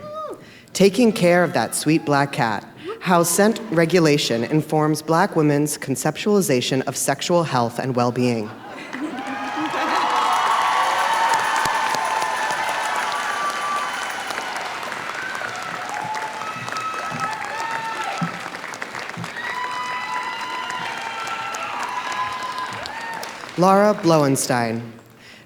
Taking Care of That Sweet Black Cat, How Scent Regulation Informs Black Women's Conceptualization of Sexual Health and Well-Being. Laura Blowenstein,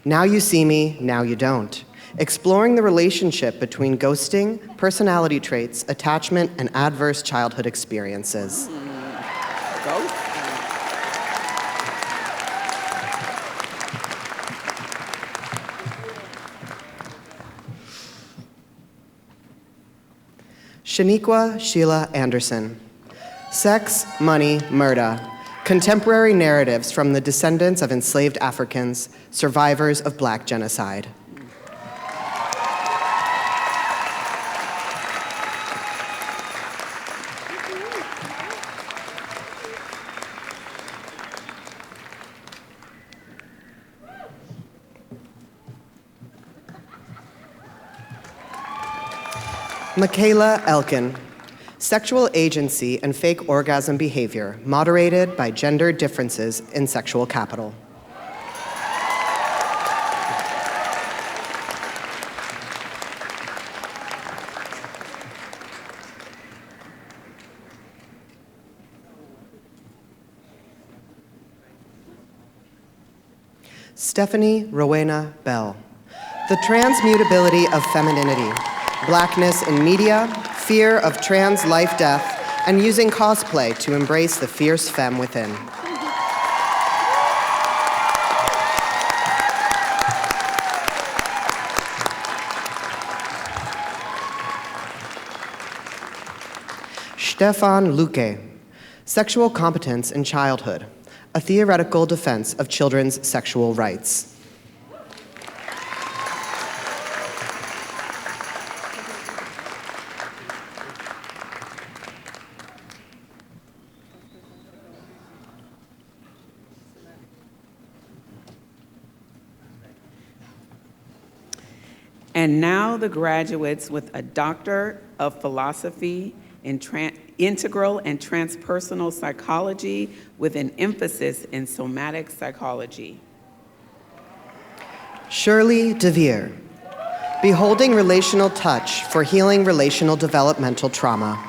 Now You See Me, Now You Don't. Exploring the relationship between ghosting, personality traits, attachment, and adverse childhood experiences. Shaniqua Sheila Anderson, Sex, Money, Murder. Contemporary narratives from the descendants of enslaved Africans, survivors of Black genocide. Michaela Elkin, Sexual Agency and Fake Orgasm Behavior, moderated by gender differences in sexual capital. Stephanie Rowena Bell, The Transmutability of Femininity, Blackness in Media, Fear of Trans Life Death, and Using Cosplay to Embrace the Fierce Femme Within. Stefan Luque, Sexual Competence in Childhood, a Theoretical Defense of Children's Sexual Rights. And now the graduates with a Doctor of Philosophy in Integral and Transpersonal Psychology with an emphasis in Somatic Psychology. Shirley DeVere, Beholding Relational Touch for Healing Relational Developmental Trauma.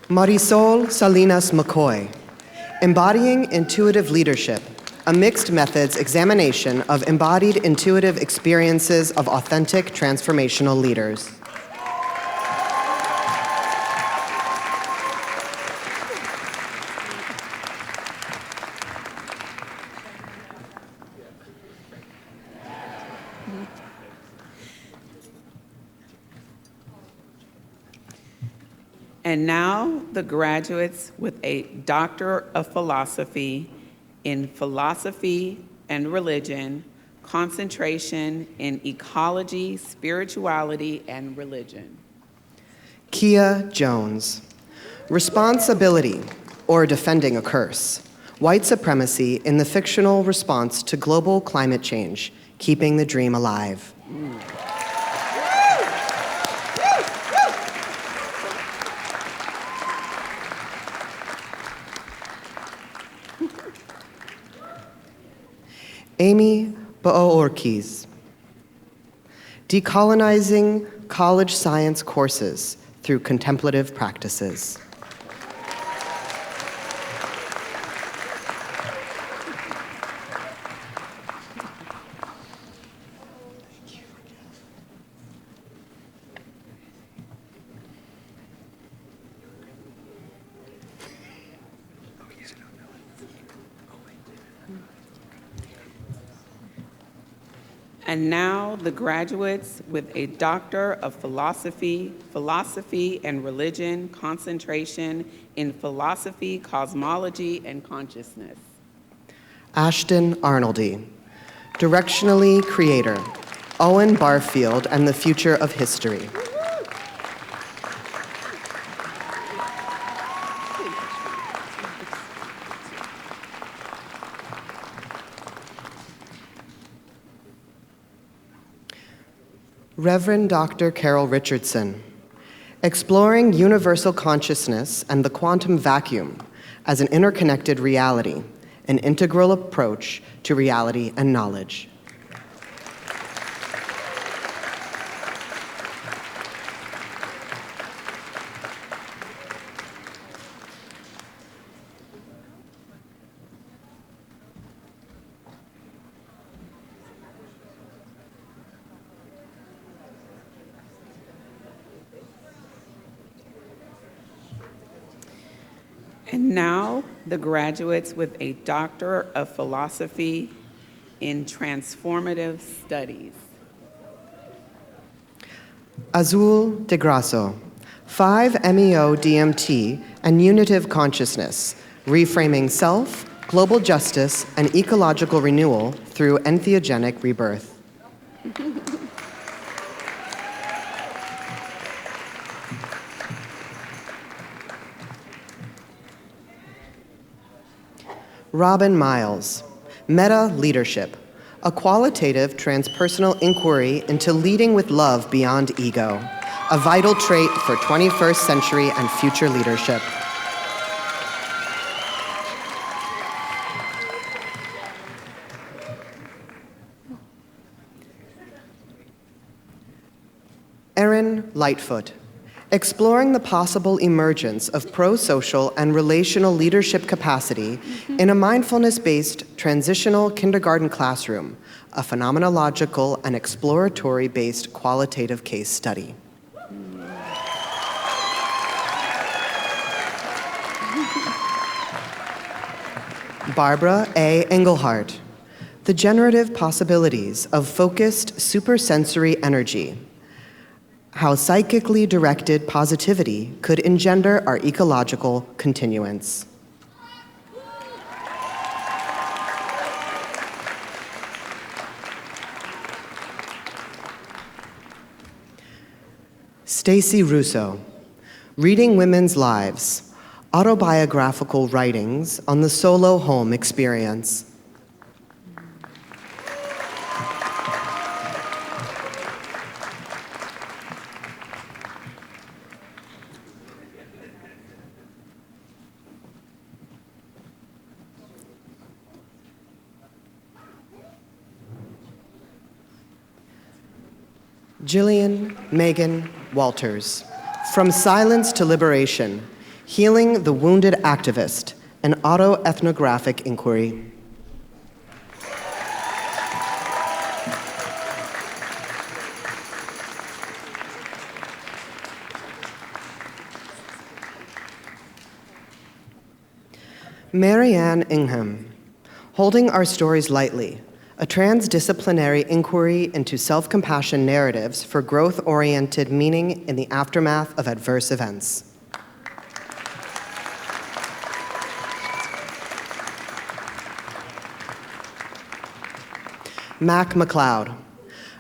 Marisol Salinas McCoy, Embodying Intuitive Leadership, a mixed methods examination of embodied intuitive experiences of authentic transformational leaders. And now the graduates with a Doctor of Philosophy in Philosophy and Religion, concentration in ecology, spirituality, and religion. Kia Jones. Responsibility, or defending a curse. White supremacy in the fictional response to global climate change, keeping the dream alive. Amy Boorkis. Decolonizing college science courses through contemplative practices. And now the graduates with a Doctor of Philosophy, Philosophy and Religion, concentration in Philosophy, Cosmology, and Consciousness. Ashton Arnoldy. Directionally creator. Owen Barfield and the Future of History. Reverend Dr. Carol Richardson, exploring universal consciousness and the quantum vacuum as an interconnected reality, an integral approach to reality and knowledge. And now the graduates with a Doctor of Philosophy in Transformative Studies. Azul de Grasso, 5 MEO DMT and Unitive Consciousness, reframing self, global justice, and ecological renewal through entheogenic rebirth. Robin Miles, Meta Leadership, a qualitative transpersonal inquiry into leading with love beyond ego, a vital trait for 21st century and future leadership. Erin Lightfoot, exploring the possible emergence of pro-social and relational leadership capacity in a mindfulness-based transitional kindergarten classroom, a phenomenological and exploratory-based qualitative case study. Barbara A. Engelhardt, the generative possibilities of focused supersensory energy, how psychically directed positivity could engender our ecological continuance. Stacy Russo, reading women's lives, autobiographical writings on the solo home experience. Jillian Megan Walters, From Silence to Liberation, Healing the Wounded Activist, an autoethnographic inquiry. Marianne Ingham, Holding Our Stories Lightly, a transdisciplinary inquiry into self-compassion narratives for growth-oriented meaning in the aftermath of adverse events. Mac McLeod,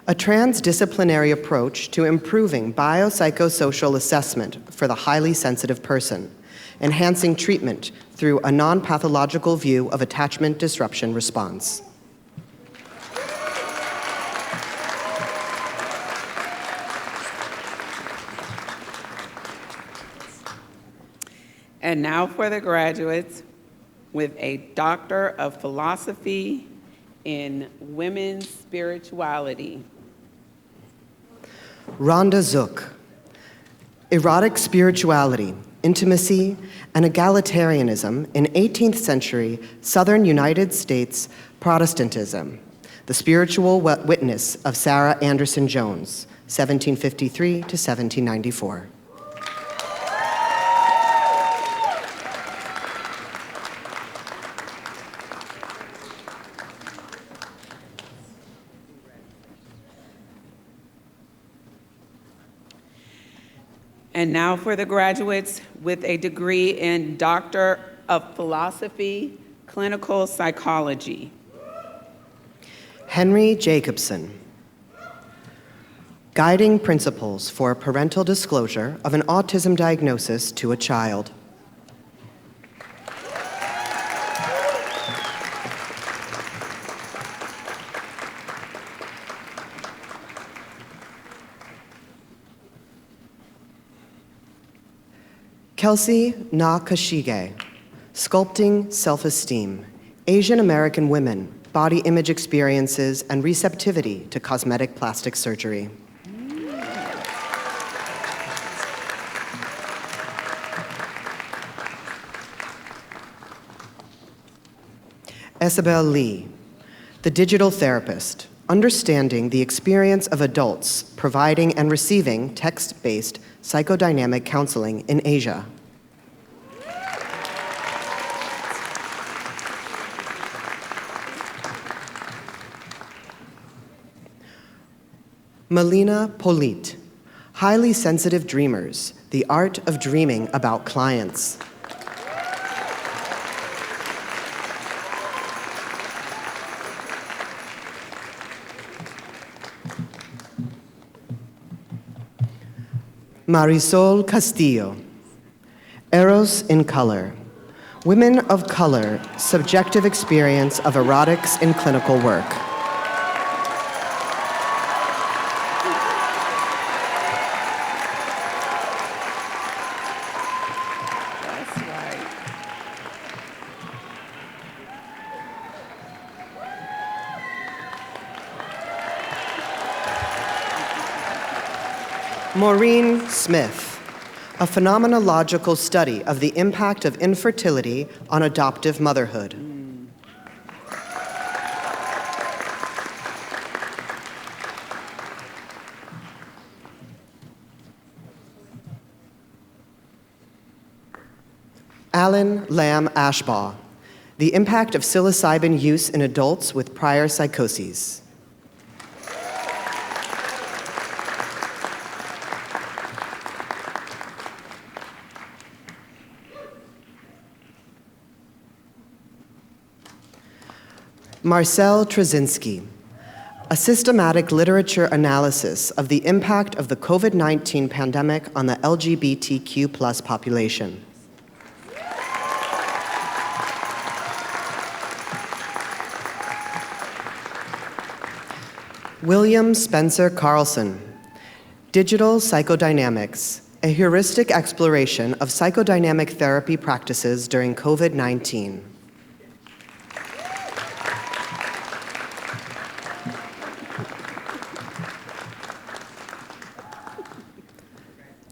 a transdisciplinary approach to improving biopsychosocial assessment for the highly sensitive person, enhancing treatment through a non-pathological view of attachment disruption response. And now for the graduates with a Doctor of Philosophy in Women's Spirituality. Rhonda Zook, Erotic Spirituality, Intimacy, and Egalitarianism in 18th Century Southern United States Protestantism, The Spiritual Witness of Sarah Anderson Jones, 1753 to 1794. And now for the graduates with a degree in Doctor of Philosophy, Clinical Psychology. Henry Jacobson, Guiding Principles for Parental Disclosure of an Autism Diagnosis to a Child. Kelsey Nakashige, Sculpting Self-Esteem, Asian American Women, Body Image Experiences, and Receptivity to Cosmetic Plastic Surgery. Isabel Lee, The Digital Therapist, Understanding the Experience of Adults Providing and Receiving Text-Based Psychodynamic Counseling in Asia. Melina Polit, Highly Sensitive Dreamers, The Art of Dreaming About Clients. Marisol Castillo, Eros in Color, Women of Color, Subjective Experience of Erotics in Clinical Work. That's right. Maureen Smith, a phenomenological study of the impact of infertility on adoptive motherhood. Alan Lamb Ashbaugh, the impact of psilocybin use in adults with prior psychoses. Marcel Trzynski, a systematic literature analysis of the impact of the COVID-19 pandemic on the LGBTQ+ population. William Spencer Carlson, Digital Psychodynamics, a heuristic exploration of psychodynamic therapy practices during COVID-19.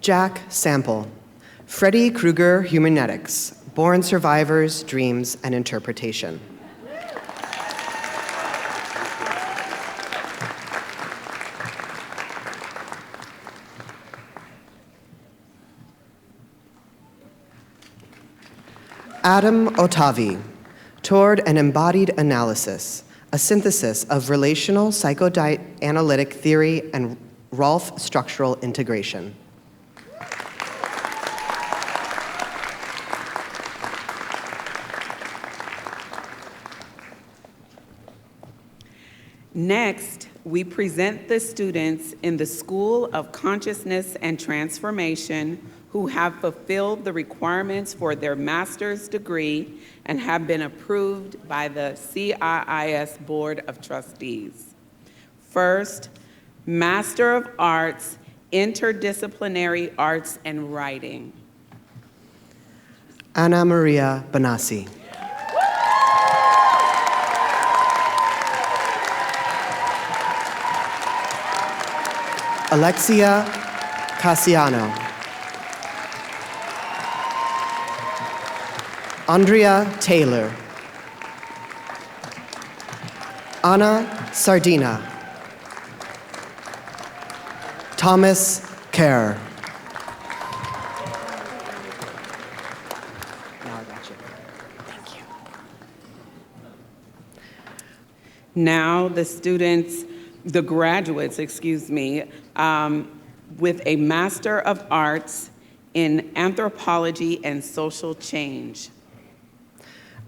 Jack Sample, Freddy Krueger Humanetics, Born Survivors, Dreams, and Interpretation. Adam Otavi, Toward an Embodied Analysis, a synthesis of relational psychoanalytic theory and Rolf structural integration. Next, we present the students in the School of Consciousness and Transformation who have fulfilled the requirements for their master's degree and have been approved by the CIIS Board of Trustees. First, Master of Arts, Interdisciplinary Arts and Writing. Ana Maria Benassi. Alexia Cassiano. Andrea Taylor. Anna Sardina. Thomas Kerr. Now I got you. Thank you. Now the graduates, with a Master of Arts in Anthropology and Social Change.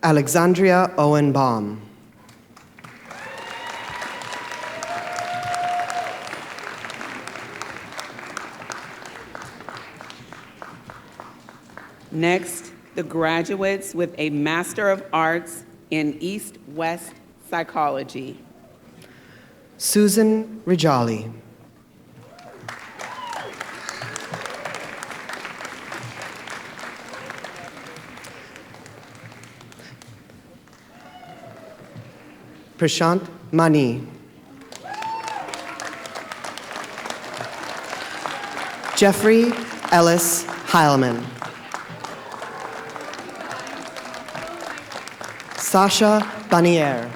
Alexandria Owen Baum. Next, the graduates with a Master of Arts in East-West Psychology. Susan Rijali. Prashant Mani. Jeffrey Ellis Heilman. Sasha Banier.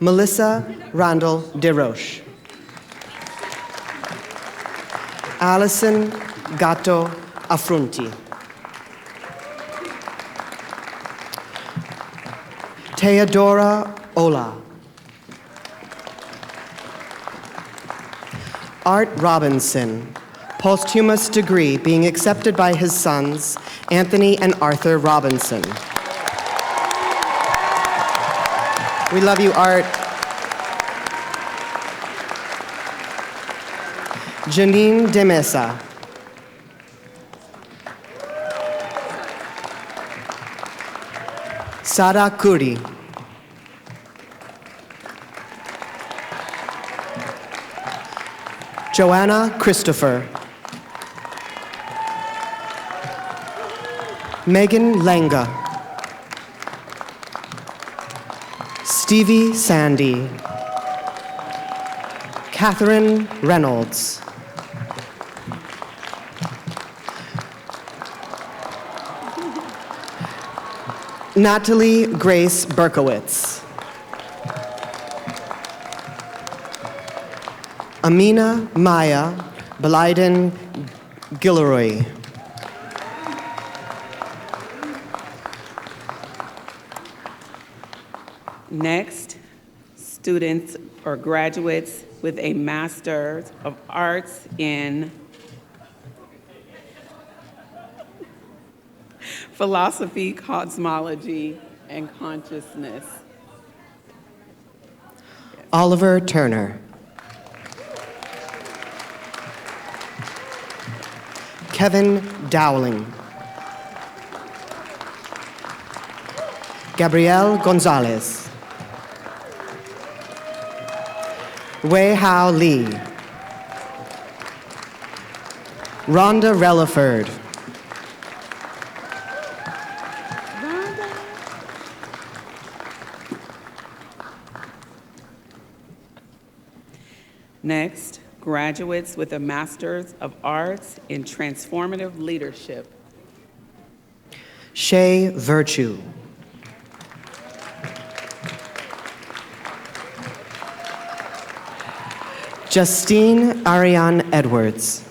Melissa Randall DeRoche. Allison Gatto Affronti. Theodora Ola. Art Robinson, posthumous degree being accepted by his sons, Anthony and Arthur Robinson. We love you, Art. Janine De Mesa. Sara Kuri. Joanna Christopher. Megan Lenga. Stevie Sandy. Catherine Reynolds. Natalie Grace Berkowitz. Amina Maya Blyden Gilroy. Next, students or graduates with a Master of Arts in Philosophy, Cosmology, and Consciousness. Oliver Turner. Kevin Dowling. Gabrielle Gonzalez. Wei Hao Lee. Rhonda Relaford. Next, graduates with a Master's of Arts in Transformative Leadership. Shay Virtue. Justine Ariane Edwards.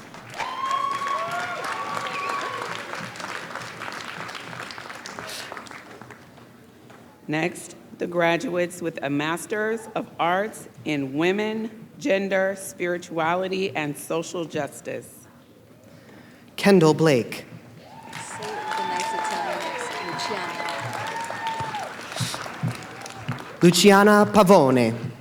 Next, the graduates with a Master's of Arts in Women, Gender, Spirituality, and Social Justice. Kendall Blake. Luciana Pavone.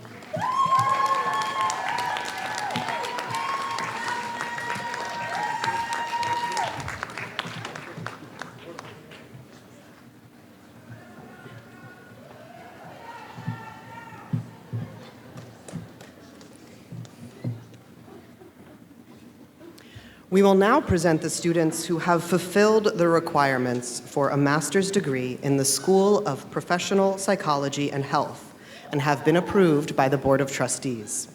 We will now present the students who have fulfilled the requirements for a master's degree in the School of Professional Psychology and Health and have been approved by the Board of Trustees.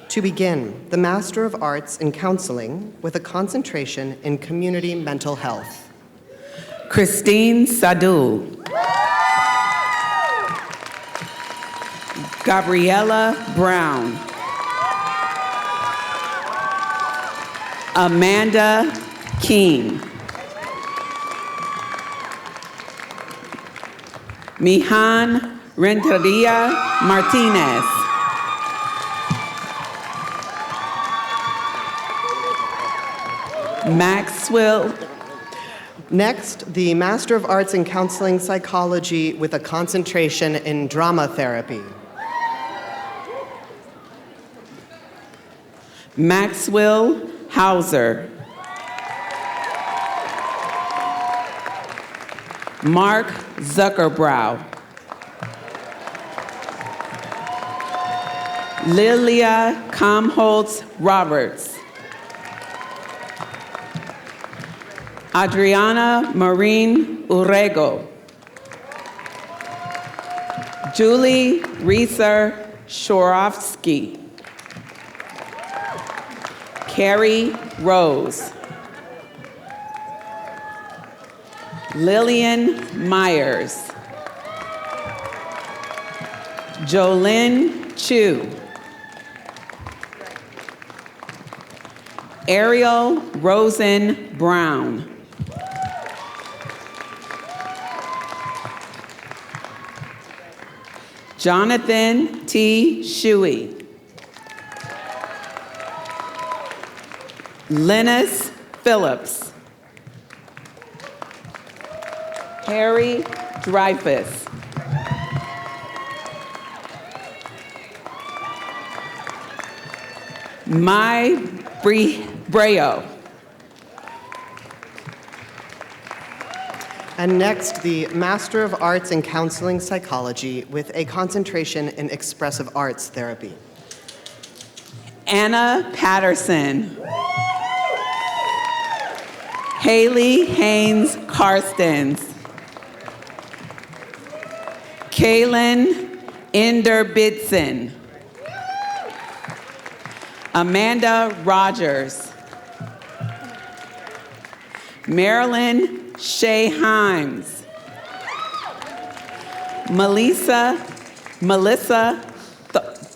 To begin, the Master of Arts in Counseling with a concentration in community mental health. Christine Sadul. Gabriella Brown. Amanda King. Mihan Renteria Martinez. Maxwell. Next, the Master of Arts in Counseling Psychology with a concentration in drama therapy. Maxwell Hauser. Mark Zuckerbrow. Lilia Kamholtz Roberts. Adriana Marine Urrego. Julie Reeser Shorovsky. Carrie Rose. Lillian Myers. Jolynn Chu. Ariel Rosen Brown. Jonathan T. Shuey. Linus Phillips. Harry Dreyfus. Mai Breo. And next, the Master of Arts in Counseling Psychology with a concentration in expressive arts therapy. Anna Patterson. Haley Haynes Karstens. Kaylin Enderbitson. Amanda Rogers. Marilyn Shea Himes. Melissa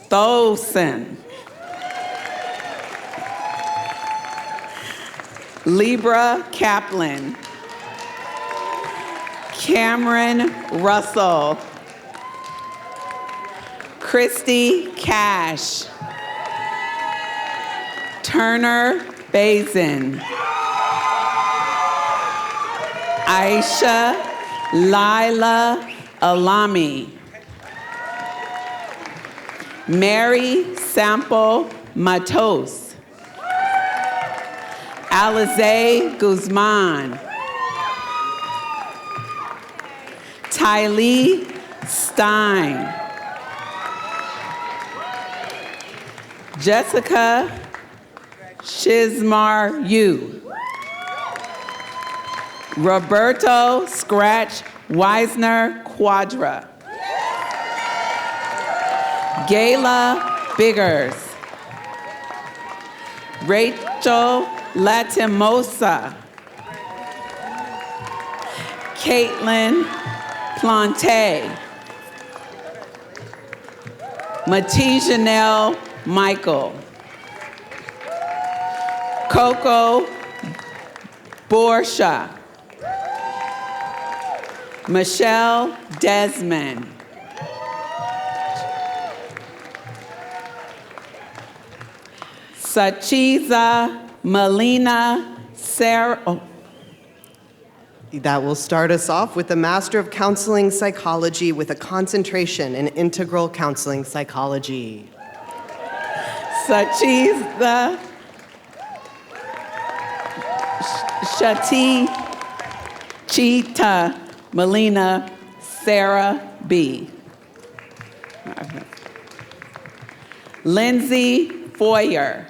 Thosen. Libra Kaplan. Cameron Russell. Christy Cash. Turner Bazin. Aisha Lila Alami. Mary Sample Matos. Alize Guzman. Tylee Stein. Jessica Shizmar Yu. Roberto Scratch Weisner Quadra. Gayla Biggers. Rachel Latimosa. Caitlin Plante. Matie Michael. Coco Borsha. Michelle Desmond. Sachiza Melina Sarah. Oh, That will start us off with a Master of Counseling Psychology with a concentration in integral counseling psychology. Sachisa Shati Chita Melina Sarah B. Lindsay Foyer.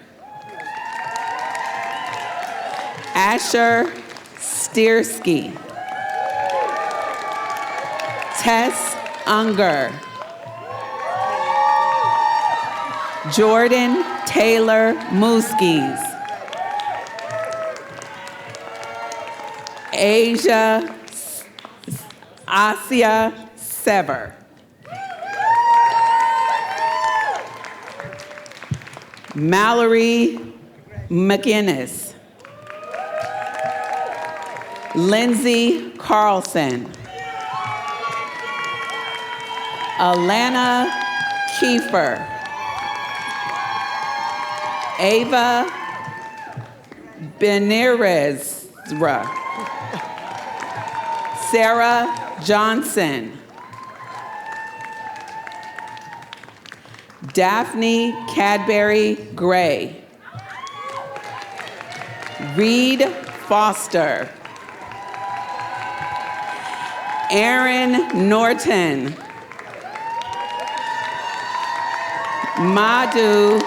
Asher Stiersky. Tess Unger. Jordan Taylor Muskies. Asia Sever. Mallory McInnes. Lindsay Carlson. Alana Kiefer. Ava Benirezra. Sarah Johnson. Daphne Cadbury Gray. Reed Foster. Aaron Norton. Madhu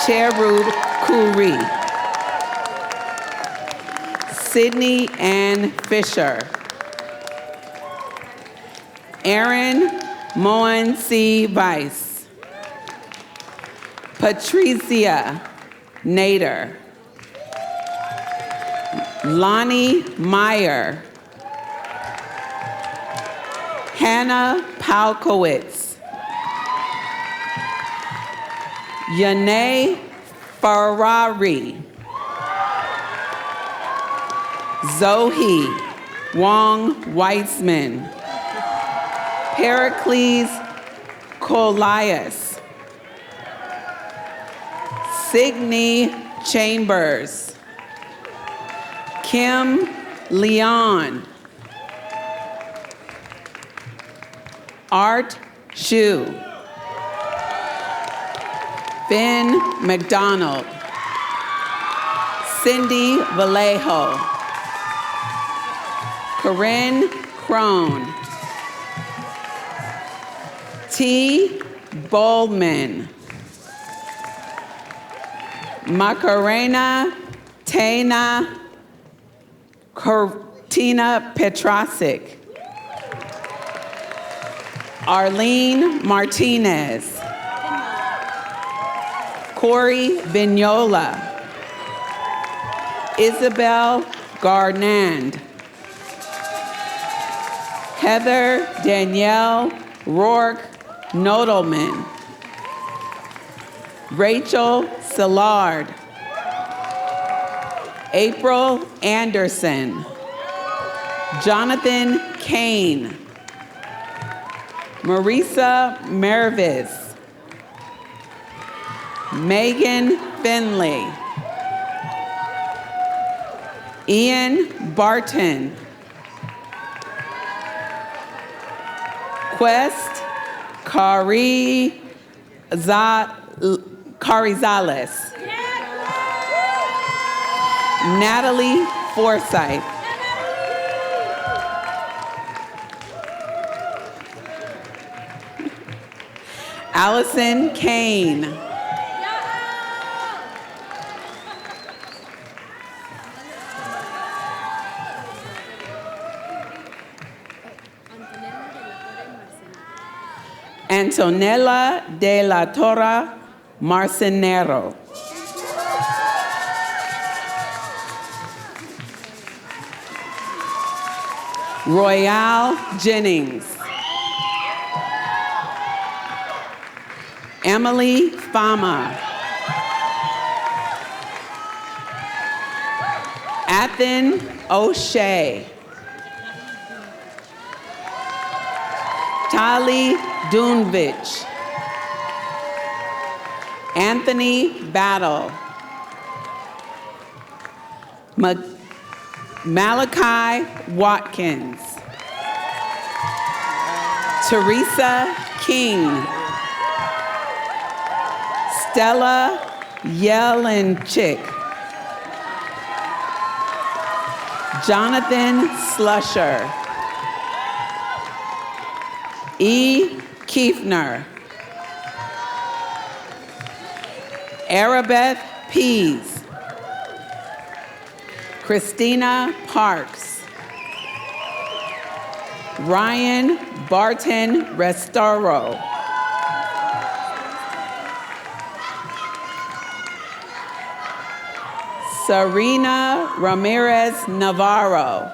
Cherud Kuri. Sydney Ann Fisher. Aaron Moen C. Weiss. Patricia Nader. Lonnie Meyer. Hannah Palkowitz. Yanae Ferrari. Zoe Wong Weitzman. Pericles Colias. Signe Chambers. Kim Leon. Art Shu. Ben McDonald. Cindy Vallejo. Corinne Crone. T. Boldman. Macarena Tana Cortina Petrasic. Arlene Martinez. Corey Vignola. Isabel Garnand. Heather Danielle Rourke Nodelman. Rachel Szilard. April Anderson. Jonathan Kane. Marisa Mervis. Megan Finley. Ian Barton. Quest Carizales. Natalie Forsythe. Allison Kane. Antonella de la Torre Marcenero. Royale Jennings. Emily Fama. Athen O'Shea. Tali Dunvich. Anthony Battle. Malachi Watkins. Teresa King. Stella Yelenchik. Jonathan Slusher. E. Kiefner. Arabeth Pease. Christina Parks. Ryan Barton Restoro. Serena Ramirez Navarro.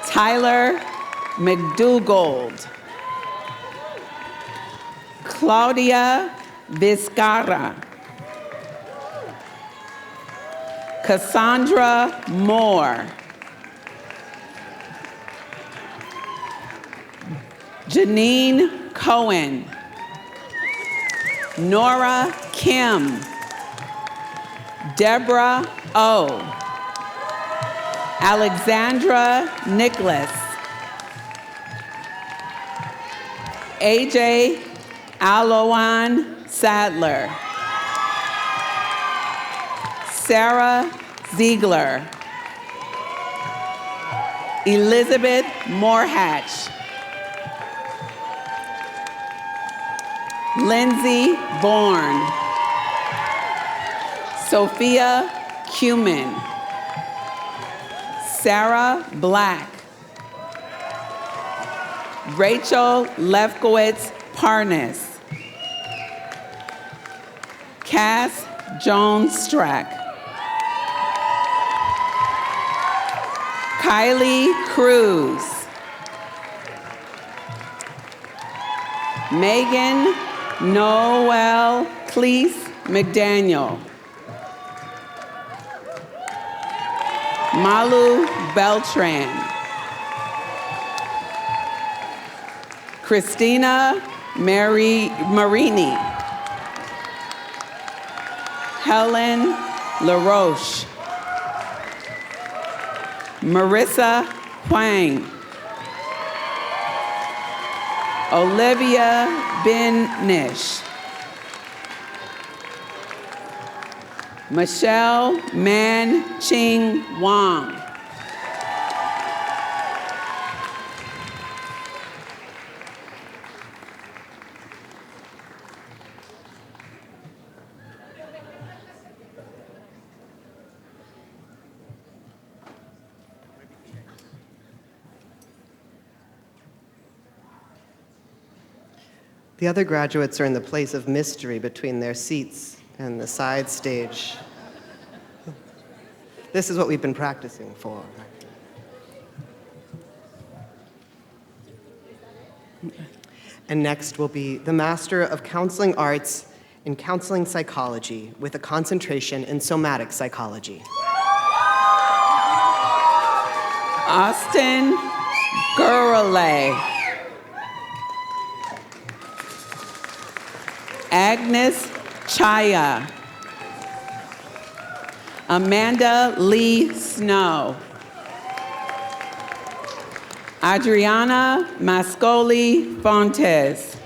Tyler McDougald. Claudia Vizcarra. Cassandra Moore. Janine Cohen. Nora Kim. Deborah O. Alexandra Nicholas. AJ Aloan Sadler. Sarah Ziegler. Elizabeth Moorhatch. Lindsay Bourne. Sophia Cumin. Sarah Black. Rachel Lefkowitz Parnas. Cass Jones Strack. Kylie Cruz. Megan Noel Cleese McDaniel. Malu Beltran. Christina Marini. Helen LaRoche. Marissa Huang. Olivia Benish. Michelle Man Ching Wang. The other graduates are in the place of mystery between their seats and the side stage. This is what we've been practicing for. And next will be the Master of Counseling Arts in Counseling Psychology with a concentration in somatic psychology. Austin Gurley. Agnes Chaya. Amanda Lee Snow. Adriana Mascoli Fontes.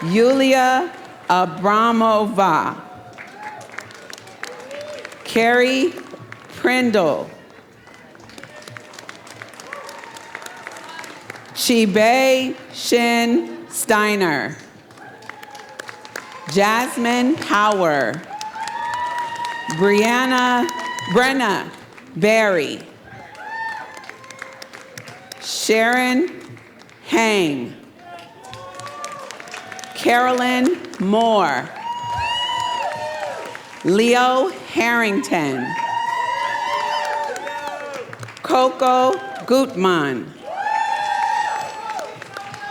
Yulia Abramova. Carrie Prindle. Chibe Shin Steiner. Jasmine Power. Brenna Berry. Sharon Hang. Carolyn Moore. Leo Harrington. Coco Gutman.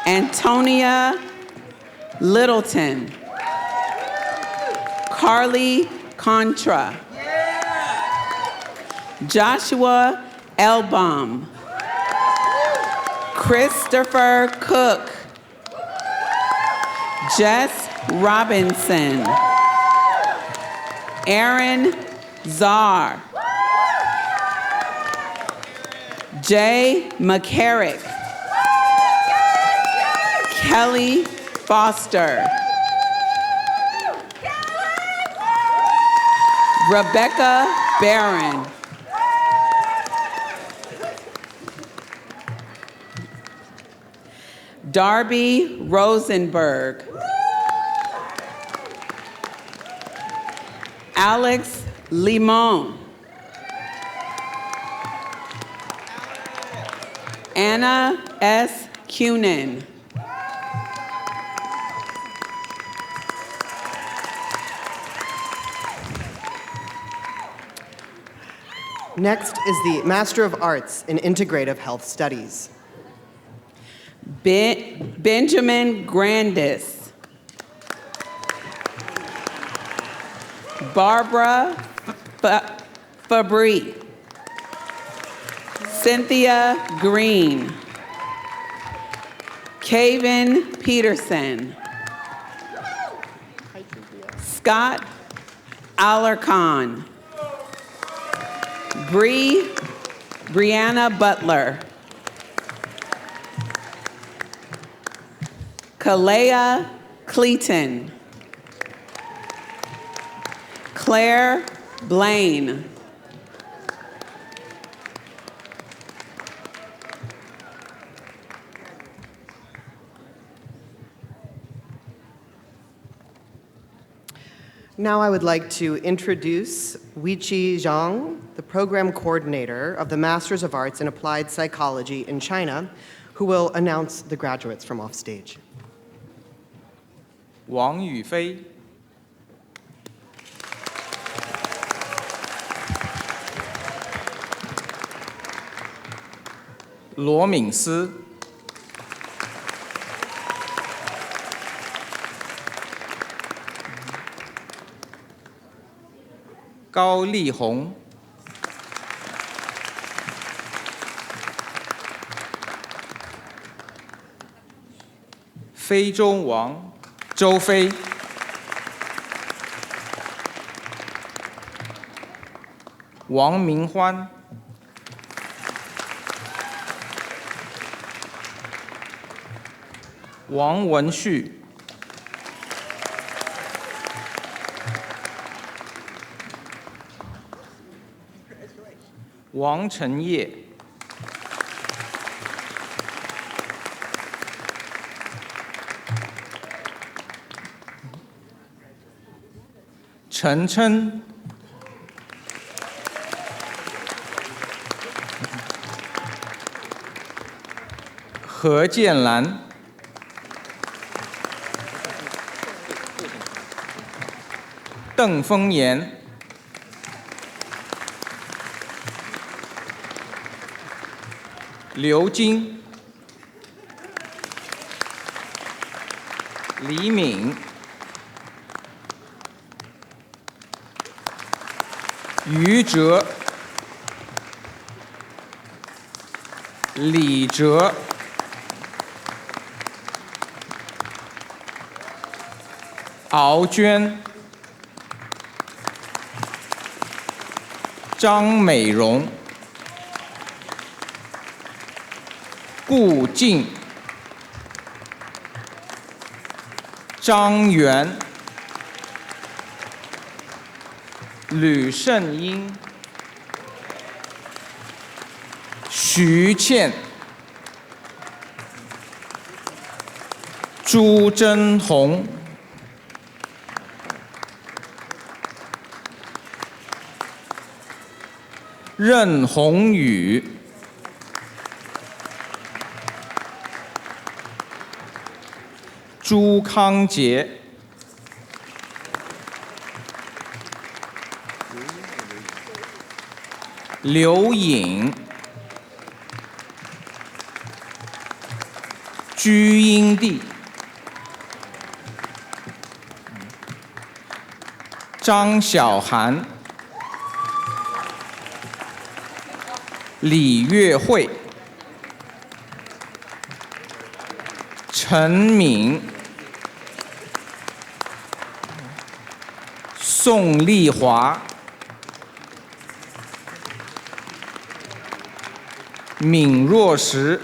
Antonia Littleton. Carly Contra. Joshua Elbaum. Christopher Cook. Jess Robinson. Aaron Czar. Jay McCarrick. Kelly Foster. Rebecca Barron. Darby Rosenberg. Alex Limon. Anna S. Cunin. Next is the Master of Arts in Integrative Health Studies. Benjamin Grandis. Barbara Fabry. Cynthia Green. Kaven Peterson. Scott Alarcon. Brianna Butler. Kalea Cleaton. Claire Blaine. Now I would like to introduce Weiqi Zhang, the program coordinator of the Masters of Arts in Applied Psychology in China, who will announce the graduates from off stage. 王宇飞、罗敏思、高丽红、非洲王周飞、王明欢、王文旭、王晨业、陈琛、何建兰、邓丰岩、刘晶、李敏、于哲、李哲、敖娟、张美荣、顾静、张元、吕胜英、徐倩、朱真红、任宏宇、朱康杰、刘颖、居英娣、张小涵、李月慧、陈敏、宋丽华、闵若石、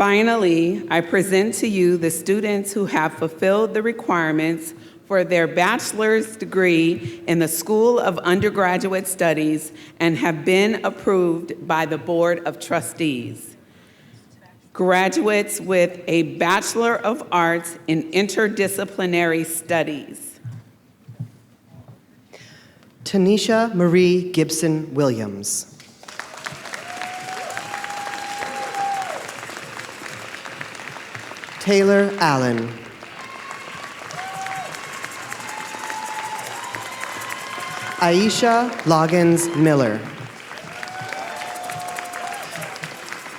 Finally, I present to you the students who have fulfilled the requirements for their bachelor's degree in the School of Undergraduate Studies and have been approved by the Board of Trustees. Graduates with a Bachelor of Arts in Interdisciplinary Studies. Tanisha Marie Gibson Williams. Taylor Allen. Aisha Loggins Miller.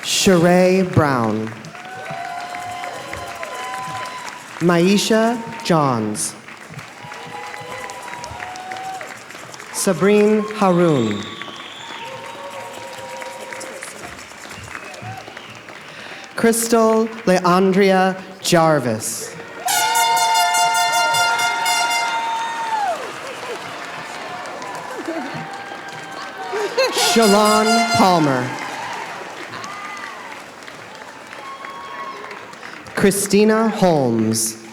Sheree Brown. Maisha Johns. Sabrine Haroun. Crystal Leandria Jarvis. Shalon Palmer. Christina Holmes.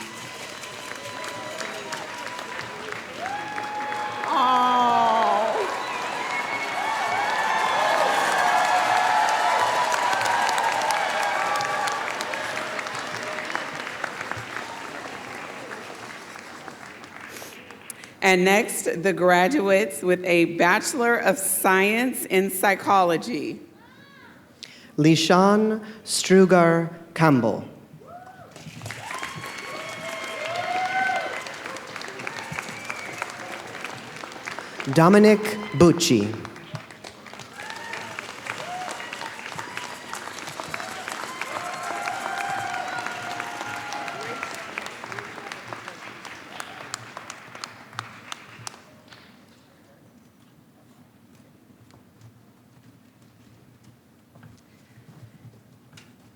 And next, the graduates with a Bachelor of Science in Psychology. Lishan Strugar Campbell. Dominic Bucci.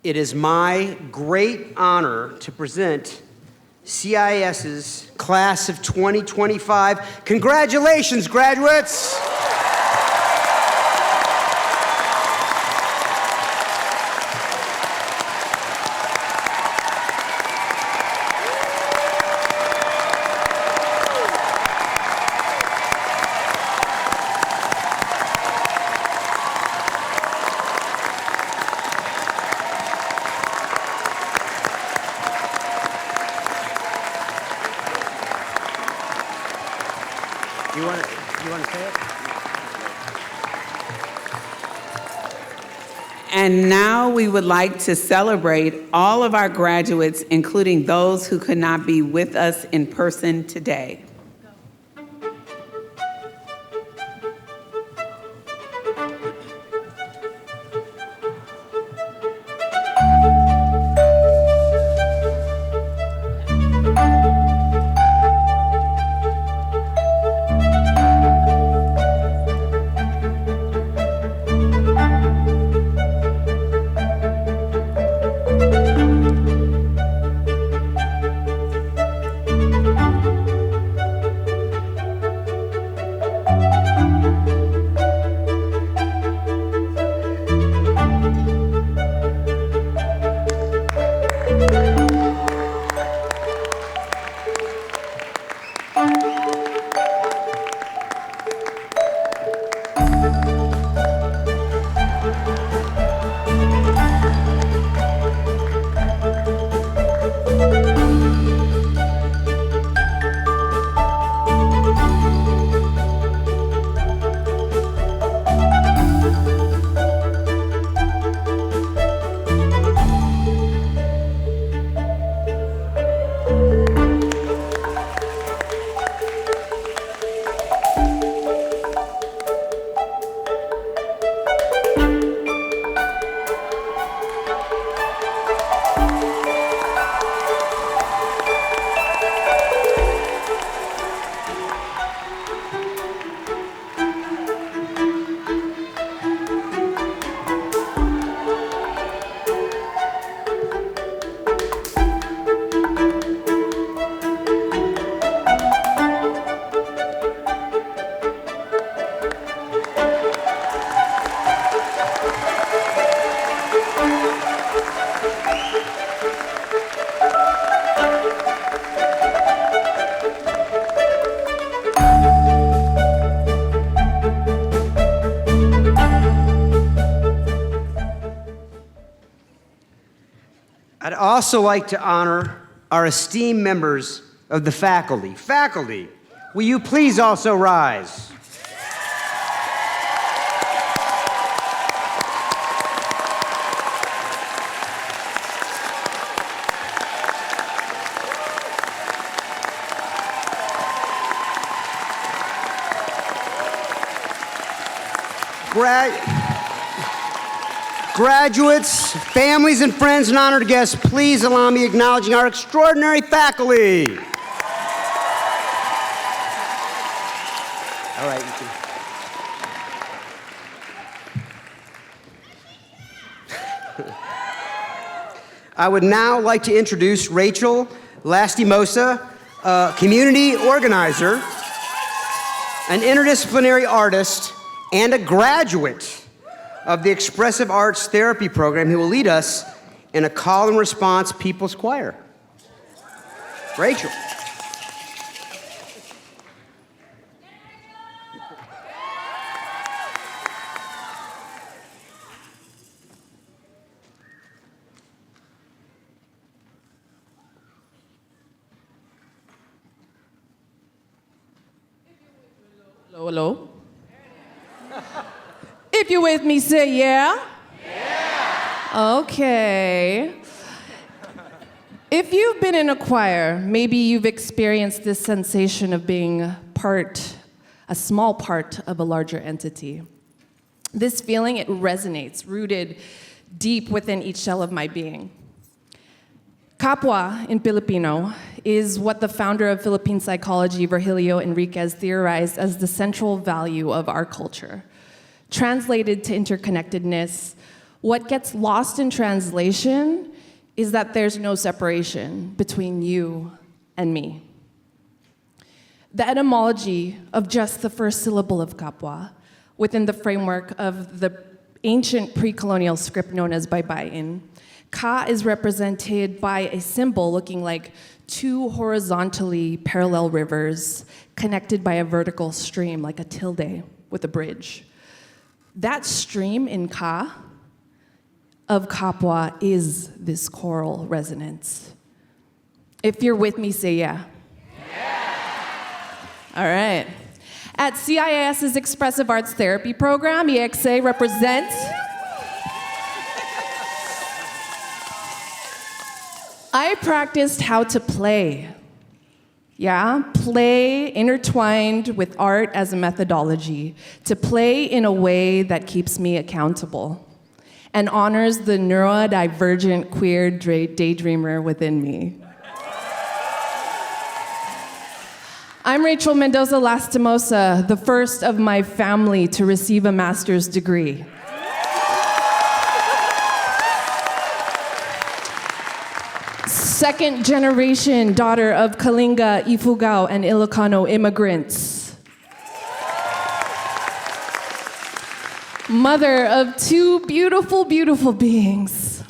It is my great honor to present CIIS's Class of 2025. Congratulations, graduates! You want to say it? And now we would like to celebrate all of our graduates, including those who could not be with us in person today. I'd also like to honor our esteemed members of the faculty. Faculty, will you please also rise? Graduates, families, and friends, and honored guests, please allow me acknowledging our extraordinary faculty. All right, you can. I would now like to introduce Rachel Lastimosa, a community organizer, an interdisciplinary artist, and a graduate of the Expressive Arts Therapy Program, who will lead us in a call and response people's choir. Rachel. Hello, hello. If you're with me, say yeah. Yeah. Okay. If you've been in a choir, maybe you've experienced this sensation of being a small part of a larger entity. This feeling, it resonates, rooted deep within each cell of my being. Kapwa in Filipino is what the founder of Philippine psychology, Virgilio Enriquez, theorized as the central value of our culture. Translated to interconnectedness, what gets lost in translation is that there's no separation between you and me. The etymology of just the first syllable of Kapwa, within the framework of the ancient pre-colonial script known as Baybayin, Ka is represented by a symbol looking like two horizontally parallel rivers connected by a vertical stream, like a tilde with a bridge. That stream in Ka of Kapwa is this choral resonance. If you're with me, say yeah. All right. At CIIS's Expressive Arts Therapy Program, EXA represents I practiced how to play. Yeah, play intertwined with art as a methodology, to play in a way that keeps me accountable and honors the neurodivergent queer daydreamer within me. I'm Rachel Mendoza Lastimosa, the first of my family to receive a master's degree. Second generation daughter of Kalinga, Ifugao, and Ilocano immigrants. Mother of two beautiful, beautiful beings.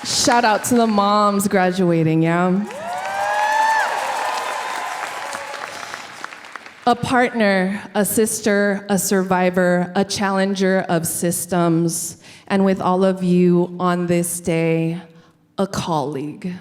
Shout out to the moms graduating, yeah? A partner, a sister, a survivor, a challenger of systems, and with all of you on this day, a colleague.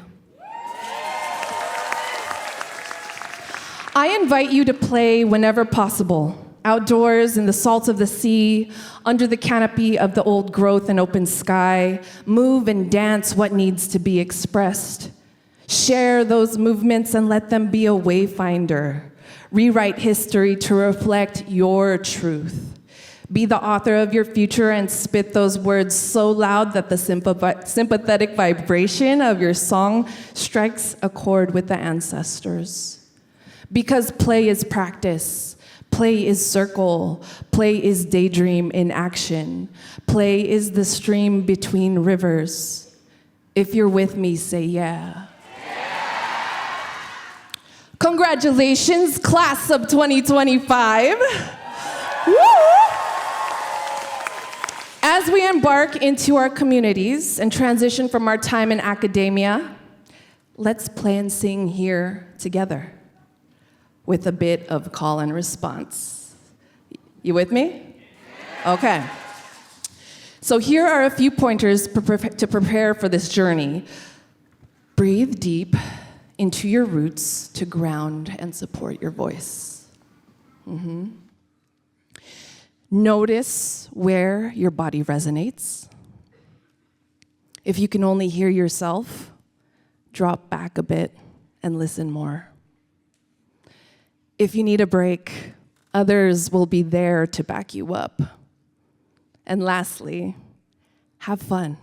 I invite you to play whenever possible, outdoors in the salt of the sea, under the canopy of the old growth and open sky. Move and dance what needs to be expressed. Share those movements and let them be a wayfinder. Rewrite history to reflect your truth. Be the author of your future and spit those words so loud that the sympathetic vibration of your song strikes a chord with the ancestors. Because play is practice, play is circle, play is daydream in action, play is the stream between rivers. If you're with me, say yeah. Congratulations, class of 2025. Woo! As we embark into our communities and transition from our time in academia, let's play and sing here together with a bit of call and response. You with me? Okay. So here are a few pointers to prepare for this journey. Breathe deep into your roots to ground and support your voice. Notice where your body resonates. If you can only hear yourself, drop back a bit and listen more. If you need a break, others will be there to back you up. And lastly, have fun.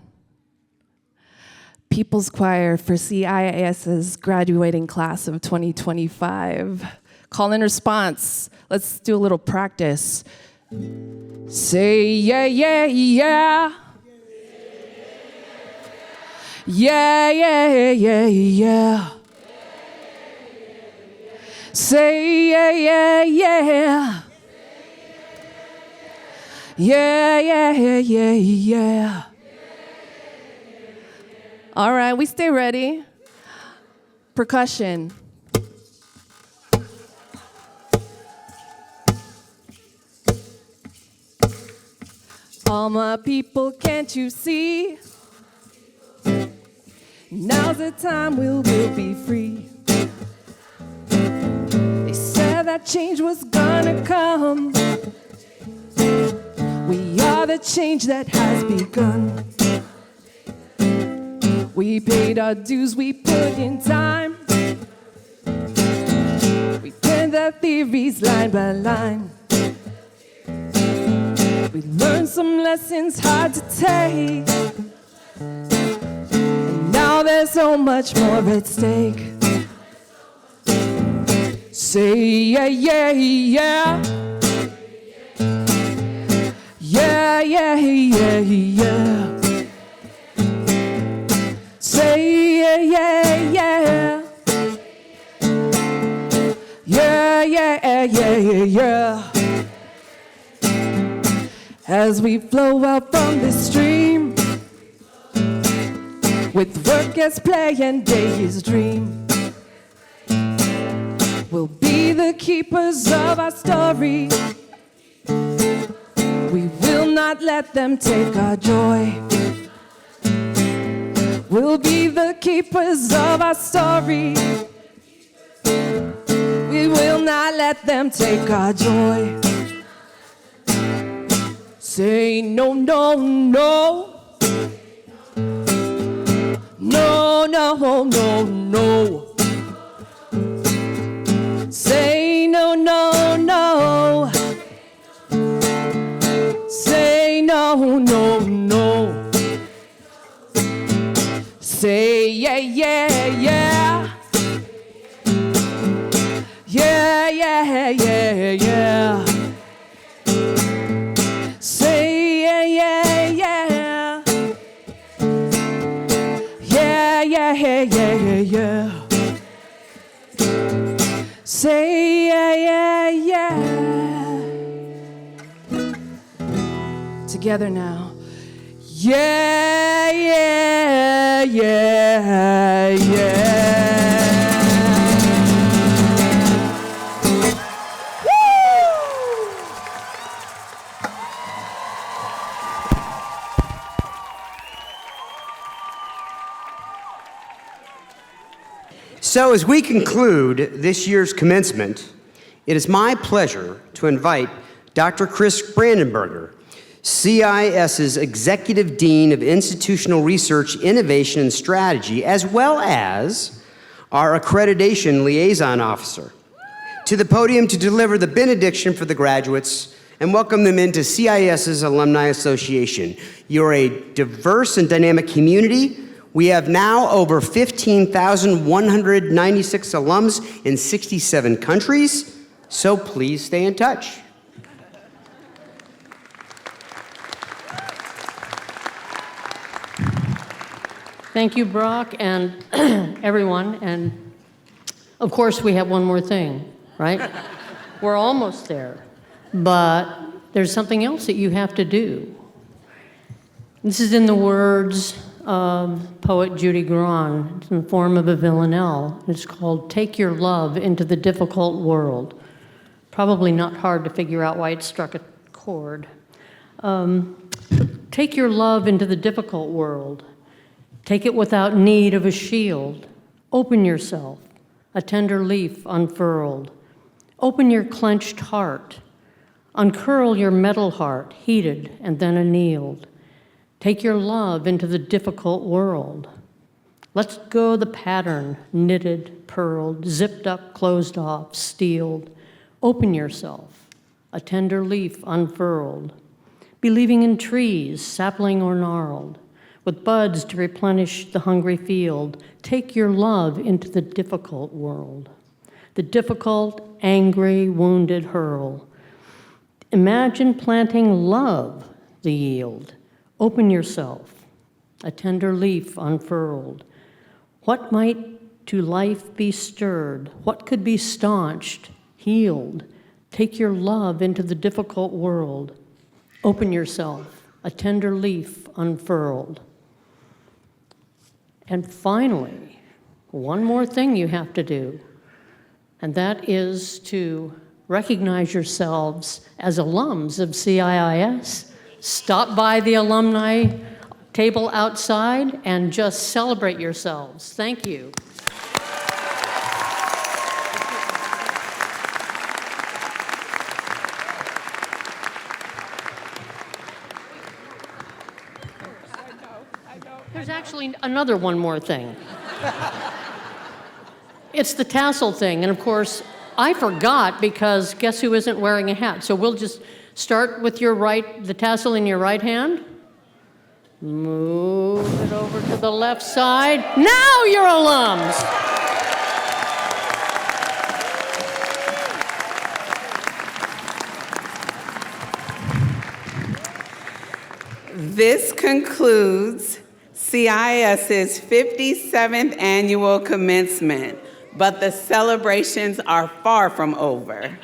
People's Choir for CIIS's graduating class of 2025. Call and response. Let's do a little practice. Say yeah, yeah, yeah. Yeah, yeah, yeah, yeah. Say yeah, yeah, yeah. Yeah, yeah, yeah, yeah. All right, we stay ready. Percussion. All my people, can't you see? Now's the time we'll be free. They said that change was gonna come. We are the change that has begun. We paid our dues, we put in time. We penned the theories line by line. We learned some lessons hard to take. And now there's so much more at stake. Say yeah, yeah, yeah. Yeah, yeah, yeah, yeah. Say yeah, yeah, yeah. Yeah, yeah, yeah, yeah. As we flow out from this stream, with work as play and day as dream, we'll be the keepers of our story. We will not let them take our joy. We'll be the keepers of our story. We will not let them take our joy. Say no, no, no. No, no, no, no. Say no, no, no. Say no, no, no. Say yeah, yeah, yeah. Yeah, yeah, yeah, yeah. Say yeah, yeah, yeah. Yeah, yeah, yeah, yeah. Say yeah, yeah, yeah. Together now. Yeah, yeah, yeah, yeah. So as we conclude this year's commencement, it is my pleasure to invite Dr. Chris Brandenberger, CIIS's Executive Dean of Institutional Research, Innovation, and Strategy, as well as our Accreditation Liaison Officer, to the podium to deliver the benediction for the graduates and welcome them into CIIS's Alumni Association. You're a diverse and dynamic community. We have now over 15,196 alums in 67 countries, so please stay in touch. Thank you, Brock, and everyone. And of course, we have one more thing, right? We're almost there, but there's something else that you have to do. This is in the words of poet Judy Grahn. It's in the form of a villanelle. It's called "Take Your Love into the Difficult World." Probably not hard to figure out why it struck a chord. Take your love into the difficult world. Take it without need of a shield. Open yourself, a tender leaf unfurled. Open your clenched heart. Uncurl your metal heart, heated and then annealed. Take your love into the difficult world. Let go the pattern, knitted, purled, zipped up, closed off, steeled. Open yourself, a tender leaf unfurled. Believing in trees, sapling or gnarled, with buds to replenish the hungry field. Take your love into the difficult world. The difficult, angry, wounded hurl. Imagine planting love, the yield. Open yourself, a tender leaf unfurled. What might to life be stirred? What could be staunched, healed? Take your love into the difficult world. Open yourself, a tender leaf unfurled. And finally, one more thing you have to do, and that is to recognize yourselves as alums of CIIS. Stop by the alumni table outside and just celebrate yourselves. Thank you. There's actually another one more thing. It's the tassel thing, and of course, I forgot because guess who isn't wearing a hat? So we'll just start with the tassel in your right hand. Move it over to the left side. Now you're alums. This concludes CIIS's 57th annual commencement, but the celebrations are far from over.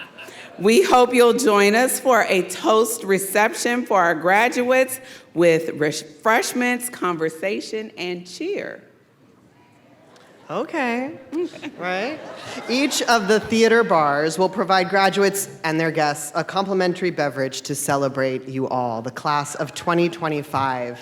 We hope you'll join us for a toast reception for our graduates with refreshments, conversation, and cheer. Okay, right? Each of the theater bars will provide graduates and their guests a complimentary beverage to celebrate you all, the class of 2025.